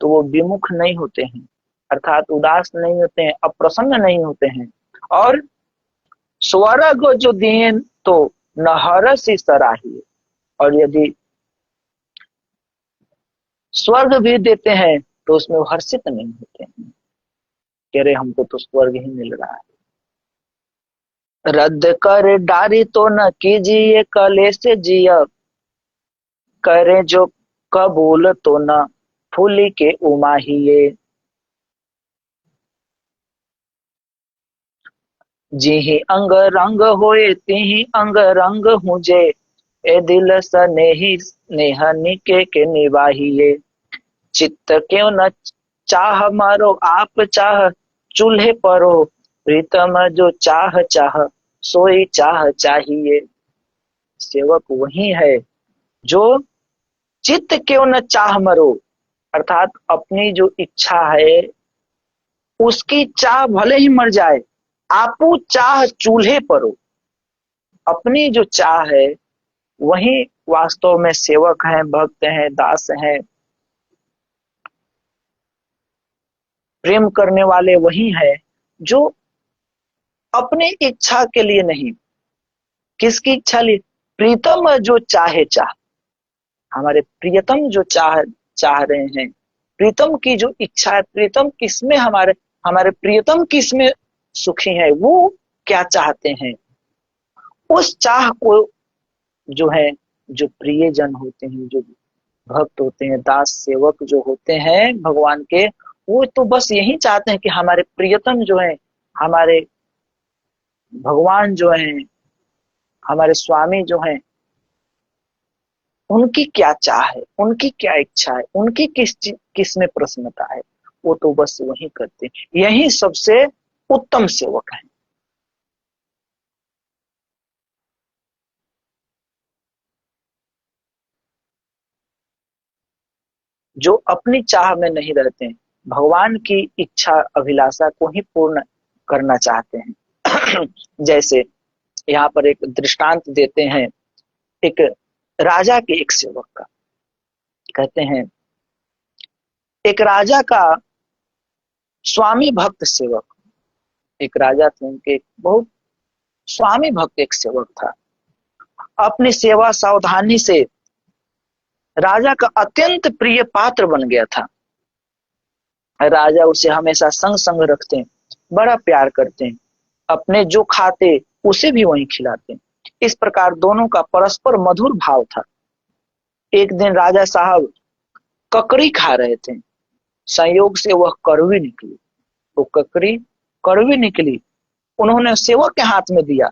Speaker 1: तो वो विमुख नहीं होते हैं, अर्थात उदास नहीं होते हैं, अप्रसन्न नहीं होते हैं। और स्वर्ग जो दे तो न हर सी सराहिए, और यदि स्वर्ग भी देते हैं तो उसमें वो हर्षित नहीं होते हैं, कह रहे हमको तो स्वर्ग ही मिल रहा है। रद्द कर डारी तो न कीजिए कलेश जिया, करे जो कबूल तो न फूली के उमाहिए। जिहि अंग रंग होए तिहि अंग रंग हुजे, ए दिल सनेही स्नेह निके के निवाहिए। चित्त क्यों न चाह मारो आप चाह चूल्हे परो, प्रीतम जो चाह चाह सोई चाह चाहिए। सेवक वही है जो चित्त क्यों न चाह मरो, अर्थात अपनी जो इच्छा है उसकी चाह भले ही मर जाए, आपू चाह चूल्हे परो। अपनी जो चाह है वही वास्तव में सेवक है, भक्त है, दास है, प्रेम करने वाले वही है जो अपनी इच्छा के लिए नहीं, किसकी इच्छा लिए, प्रीतम जो चाहे चाह, हमारे प्रियतम जो चाह रहे हैं, प्रीतम की जो इच्छा है, प्रीतम किसमें हमारे प्रियतम किसमें सुखी है, वो क्या चाहते हैं, उस चाह को जो है, जो प्रियजन होते हैं, जो भक्त होते हैं, दास सेवक जो होते हैं भगवान के, वो तो बस यही चाहते हैं कि हमारे प्रियतम जो है, हमारे भगवान जो है, हमारे स्वामी जो हैं, उनकी क्या चाह है, उनकी क्या इच्छा है, उनकी किस में प्रसन्नता है, वो तो बस वही करते हैं। यही सबसे उत्तम सेवक है। जो अपनी चाह में नहीं रहते हैं, भगवान की इच्छा अभिलाषा को ही पूर्ण करना चाहते हैं। जैसे यहाँ पर एक दृष्टांत देते हैं, एक राजा के एक सेवक का। कहते हैं एक राजा का स्वामी भक्त सेवक, एक राजा थे, उनके बहुत स्वामी भक्त एक सेवक था। अपनी सेवा सावधानी से राजा का अत्यंत प्रिय पात्र बन गया था। राजा उसे हमेशा संग संग रखते हैं, बड़ा प्यार करते हैं, अपने जो खाते उसे भी वही खिलाते हैं। इस प्रकार दोनों का परस्पर मधुर भाव था। एक दिन राजा साहब ककड़ी खा रहे थे, संयोग से वह कड़वी निकली, तो ककड़ी कड़वी निकली, उन्होंने सेवक के हाथ में दिया।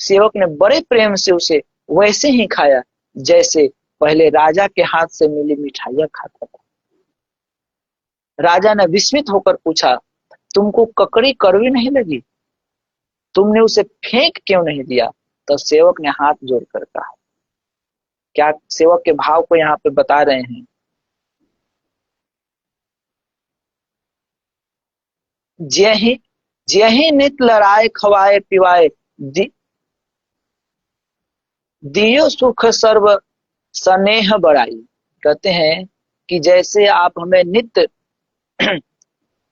Speaker 1: सेवक ने बड़े प्रेम से उसे वैसे ही खाया जैसे पहले राजा के हाथ से मिली मिठाइयां खाता था। राजा ने विस्मित होकर पूछा, तुमको ककड़ी कड़वी नहीं लगी, तुमने उसे फेंक क्यों नहीं दिया? तब सेवक ने हाथ जोड़कर कहा। क्या सेवक के भाव को यहाँ पे बता रहे हैं? जेहि जेहि नित लड़ाए खवाए पिवाए दियो सुख सर्व स्नेह बढ़ाई। कहते हैं कि जैसे आप हमें नित्य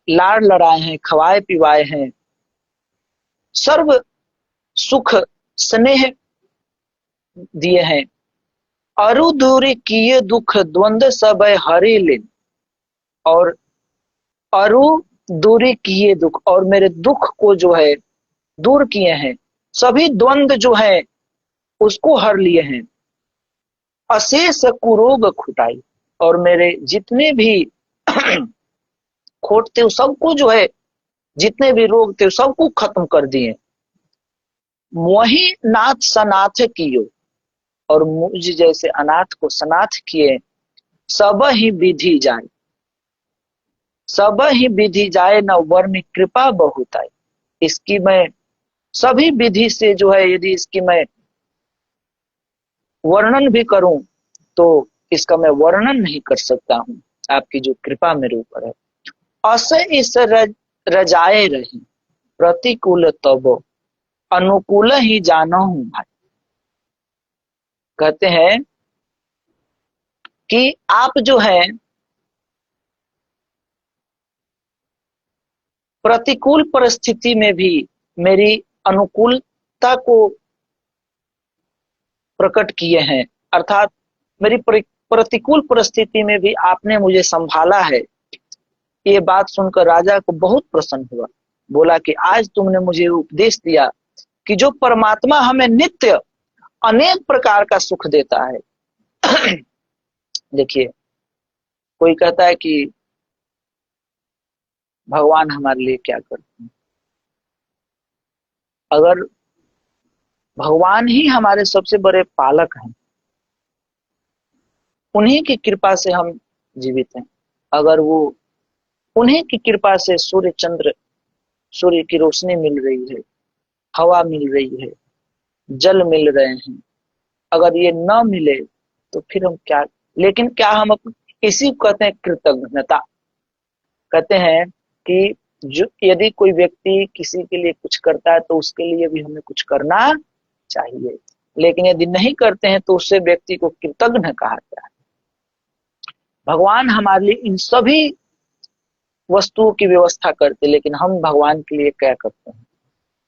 Speaker 1: लाड़ लड़ाए हैं, खवाए पिवाए हैं, सर्व सुख स्नेह दिए हैं, अरु दूरी किए दुख द्वंद्व सब हरि लिन। और अरु दूरी किए दुख, और मेरे दुख को जो है दूर किए हैं, सभी द्वंद्व जो है उसको हर लिए हैं। अशेष कुरोग खुटाई, और मेरे जितने भी खोट थे सबको जो है, जितने भी रोग थे सबको खत्म कर दिए। वही नाथ सनाथ कियो, और मुझ जैसे अनाथ को सनाथ किए। सब ही विधि जाए, सब ही विधि जाए न वर्ण कृपा बहुत आए। इसकी मैं सभी विधि से जो है, यदि इसकी मैं वर्णन भी करूं तो इसका मैं वर्णन नहीं कर सकता हूं, आपकी जो कृपा मेरे ऊपर है। अस इस रजाए रही प्रतिकूल तब अनुकूल ही जाना हूं भाई। कहते हैं कि आप जो है प्रतिकूल परिस्थिति में भी मेरी अनुकूलता को प्रकट किए हैं, अर्थात मेरी प्रतिकूल परिस्थिति में भी आपने मुझे संभाला है। ये बात सुनकर राजा को बहुत प्रसन्न हुआ। बोला कि आज तुमने मुझे उपदेश दिया कि जो परमात्मा हमें नित्य अनेक प्रकार का सुख देता है। देखिए, कोई कहता है कि भगवान हमारे लिए क्या करते हैं। अगर भगवान ही हमारे सबसे बड़े पालक हैं, उन्हीं की कृपा से हम जीवित हैं। अगर वो उन्हीं की कृपा से सूर्य की रोशनी मिल रही है, हवा मिल रही है, जल मिल रहे हैं, अगर ये न मिले तो फिर हम क्या। लेकिन क्या हम इसी को कहते हैं कृतज्ञता। कहते हैं कि जो यदि कोई व्यक्ति किसी के लिए कुछ करता है तो उसके लिए भी हमें कुछ करना चाहिए, लेकिन यदि नहीं करते हैं तो उससे व्यक्ति को कृतज्ञ कहा जाता है। भगवान हमारे लिए इन सभी वस्तुओं की व्यवस्था करते, लेकिन हम भगवान के लिए क्या करते हैं?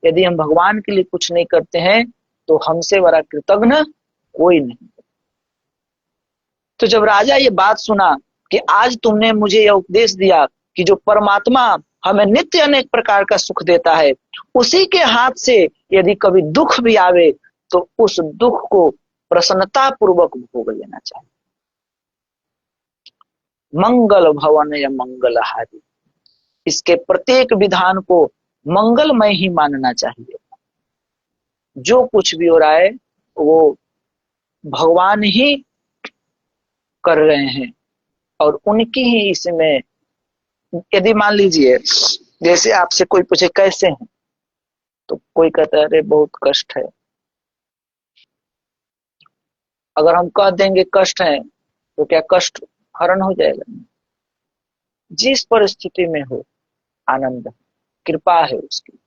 Speaker 1: यदि हम भगवान के लिए कुछ नहीं करते हैं तो हमसे बड़ा कृतज्ञ कोई नहीं। तो जब राजा ये बात सुना कि आज तुमने मुझे यह उपदेश दिया कि जो परमात्मा हमें नित्य अनेक प्रकार का सुख देता है, उसी के हाथ से यदि कभी दुख भी आवे तो उस दुख को प्रसन्नता पूर्वक भोग लेना चाहिए। मंगल भवन या मंगलहारी, इसके प्रत्येक विधान को मंगलमय ही मानना चाहिए। जो कुछ भी हो रहा है वो भगवान ही कर रहे हैं और उनकी ही इसमें। यदि मान लीजिए जैसे आपसे कोई पूछे कैसे हैं, तो कोई कहता है अरे बहुत कष्ट है। अगर हम कह देंगे कष्ट है तो क्या कष्ट हरण हो जाएगा? जिस परिस्थिति में हो आनंद है, कृपा है उसकी,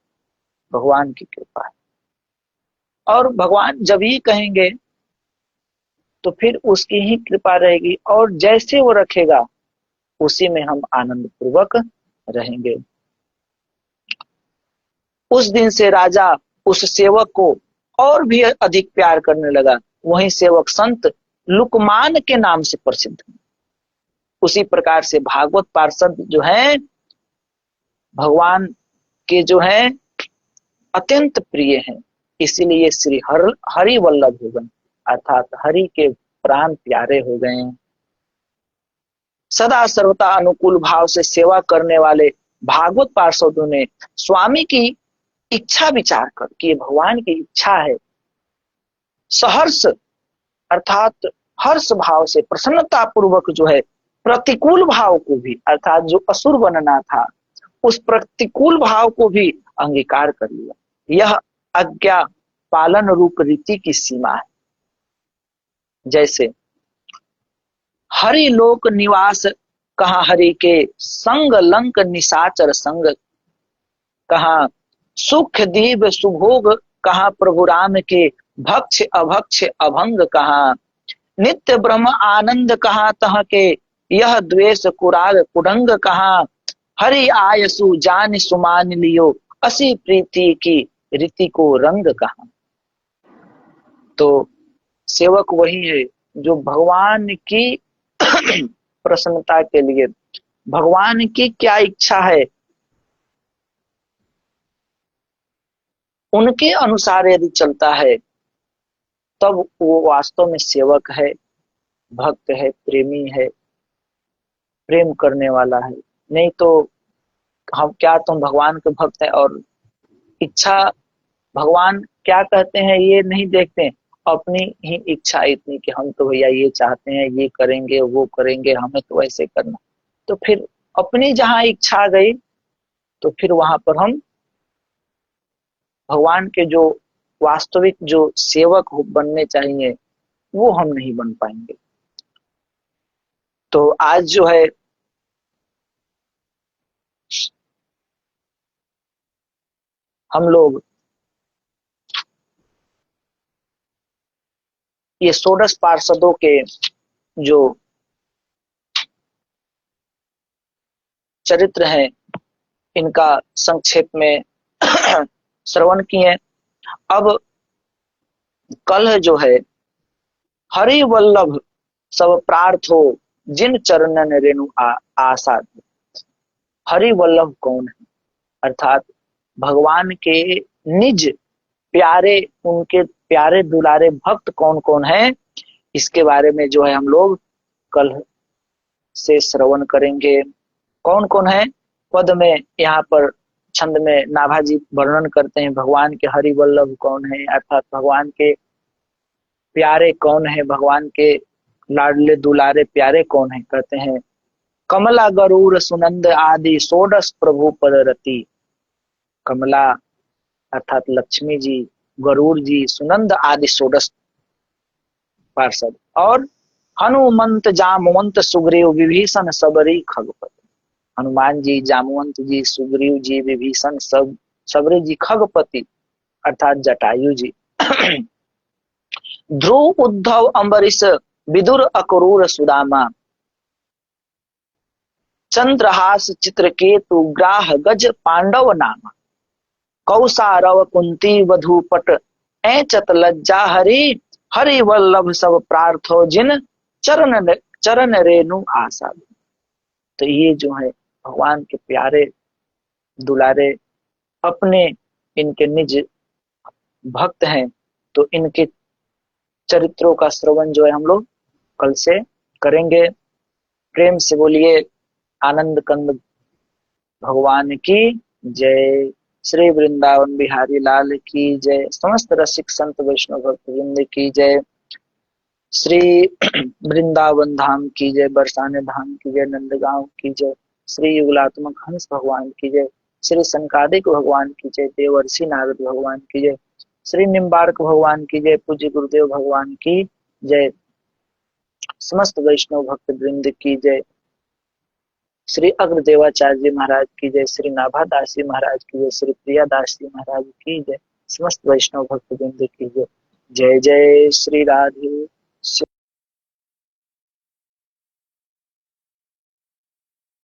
Speaker 1: भगवान की कृपा है। और भगवान जब ये कहेंगे तो फिर उसकी ही कृपा रहेगी, और जैसे वो रखेगा उसी में हम आनंद पूर्वक रहेंगे। उस दिन से राजा उस सेवक को और भी अधिक प्यार करने लगा। वही सेवक संत लुकमान के नाम से प्रसिद्ध है। उसी प्रकार से भागवत पार्षद जो है भगवान के जो है अत्यंत प्रिय हैं, इसीलिए श्री हरि वल्लभ हो गए, अर्थात हरि के प्राण प्यारे हो गए हैं। सदा सर्वथा अनुकूल भाव से सेवा करने वाले भागवत पार्षदों ने स्वामी की इच्छा विचार कर कि ये भगवान की इच्छा है, सहर्ष अर्थात हर्ष भाव से प्रसन्नता पूर्वक जो है प्रतिकूल भाव को भी, अर्थात जो असुर बनना था उस प्रतिकूल भाव को भी अंगीकार कर लिया। यह आज्ञा पालन रूप रीति की सीमा है। जैसे हरि लोक निवास कहा हरि के संग लंक निशाचर संग, कहा सुख दीव सुभोग कहा प्रभु राम के भक्ष अभक्ष अभंग, कहा नित्य ब्रह्म आनंद कहा तह के यह द्वेष कुराग कुडंग, कहा हरि आयसु जान सुमान लियो असी प्रीति की रीति को रंग, कहा। तो सेवक वही है जो भगवान की प्रसन्नता के लिए भगवान की क्या इच्छा है उनके अनुसार यदि चलता है तब वो वास्तव में सेवक है, भक्त है, प्रेमी है, प्रेम करने वाला है। नहीं तो हम क्या तुम भगवान के भक्त हैं और इच्छा भगवान क्या कहते हैं ये नहीं देखते, अपनी ही इच्छा इतनी कि हम तो भैया ये चाहते हैं, ये करेंगे, वो करेंगे, हमें तो ऐसे करना। तो फिर अपनी जहां इच्छा गई तो फिर वहां पर हम भगवान के जो वास्तविक जो सेवक बनने चाहिए वो हम नहीं बन पाएंगे। तो आज जो है हम लोग ये 16 पार्षदों के जो चरित्र हैं इनका संक्षेप में श्रवण किए। अब कल जो है हरि वल्लभ सब प्रार्थो जिन चरणन रेणु आशा। हरि वल्लभ कौन है, अर्थात भगवान के निज प्यारे, उनके प्यारे दुलारे भक्त कौन कौन है, इसके बारे में जो है हम लोग कल से श्रवण करेंगे। कौन कौन है, पद में यहाँ पर छंद में नाभाजी वर्णन करते हैं भगवान के हरि वल्लभ कौन है, अर्थात भगवान के प्यारे कौन है, भगवान के लाडले दुलारे प्यारे कौन है। कहते हैं कमला गरुड़ सुनंद आदि षोडश प्रभु पदरति। कमला अर्थात लक्ष्मी जी, गरुड़ जी, सुनंद आदि षोडश पार्षद, और हनुमंत जामवंत सुग्रीव विभीषण सबरी खगपति। हनुमान जी, जामवंत जी, सुग्रीव जी, विभीषण सब सबरी जी, खगपति अर्थात जटायु जी, ध्रुव उद्धव अम्बरीश विदुर अक्रूर सुदामा, चंद्रहास चित्रकेतु ग्राह गज पांडव नामा, कौसारव कुंती वधूपट ऐचत लज्जा हरि, हरि वल्लभ सब प्रार्थो जिन चरण चरण रेणु आशा। तो ये जो है भगवान के प्यारे दुलारे अपने इनके निज भक्त हैं। तो इनके चरित्रों का श्रवण जो है हम लोग कल से करेंगे। प्रेम से बोलिए आनंद कंद भगवान की जय। श्री वृंदावन बिहारी लाल की जय। समस्त रसिक संत वैष्णव भक्त वृंद की जय। श्री वृंदावन धाम की जय, बरसाने धाम की जय, नंदगांव की जय, श्री युगलात्मक हंस भगवान की जय, श्री संकादिक भगवान की जय, देवर्षि नारद भगवान की जय, श्री निम्बार्क भगवान की जय, पूज्य गुरुदेव भगवान की जय, समस्त वैष्णव भक्त वृंद की जय, श्री अग्रदेवाचार्य जी महाराज की जय, श्री नाभादास जी महाराज की जय, श्री प्रियादास जी महाराज की जय, समस्त वैष्णव भक्त वृंद की जय। जय जय श्री राधे।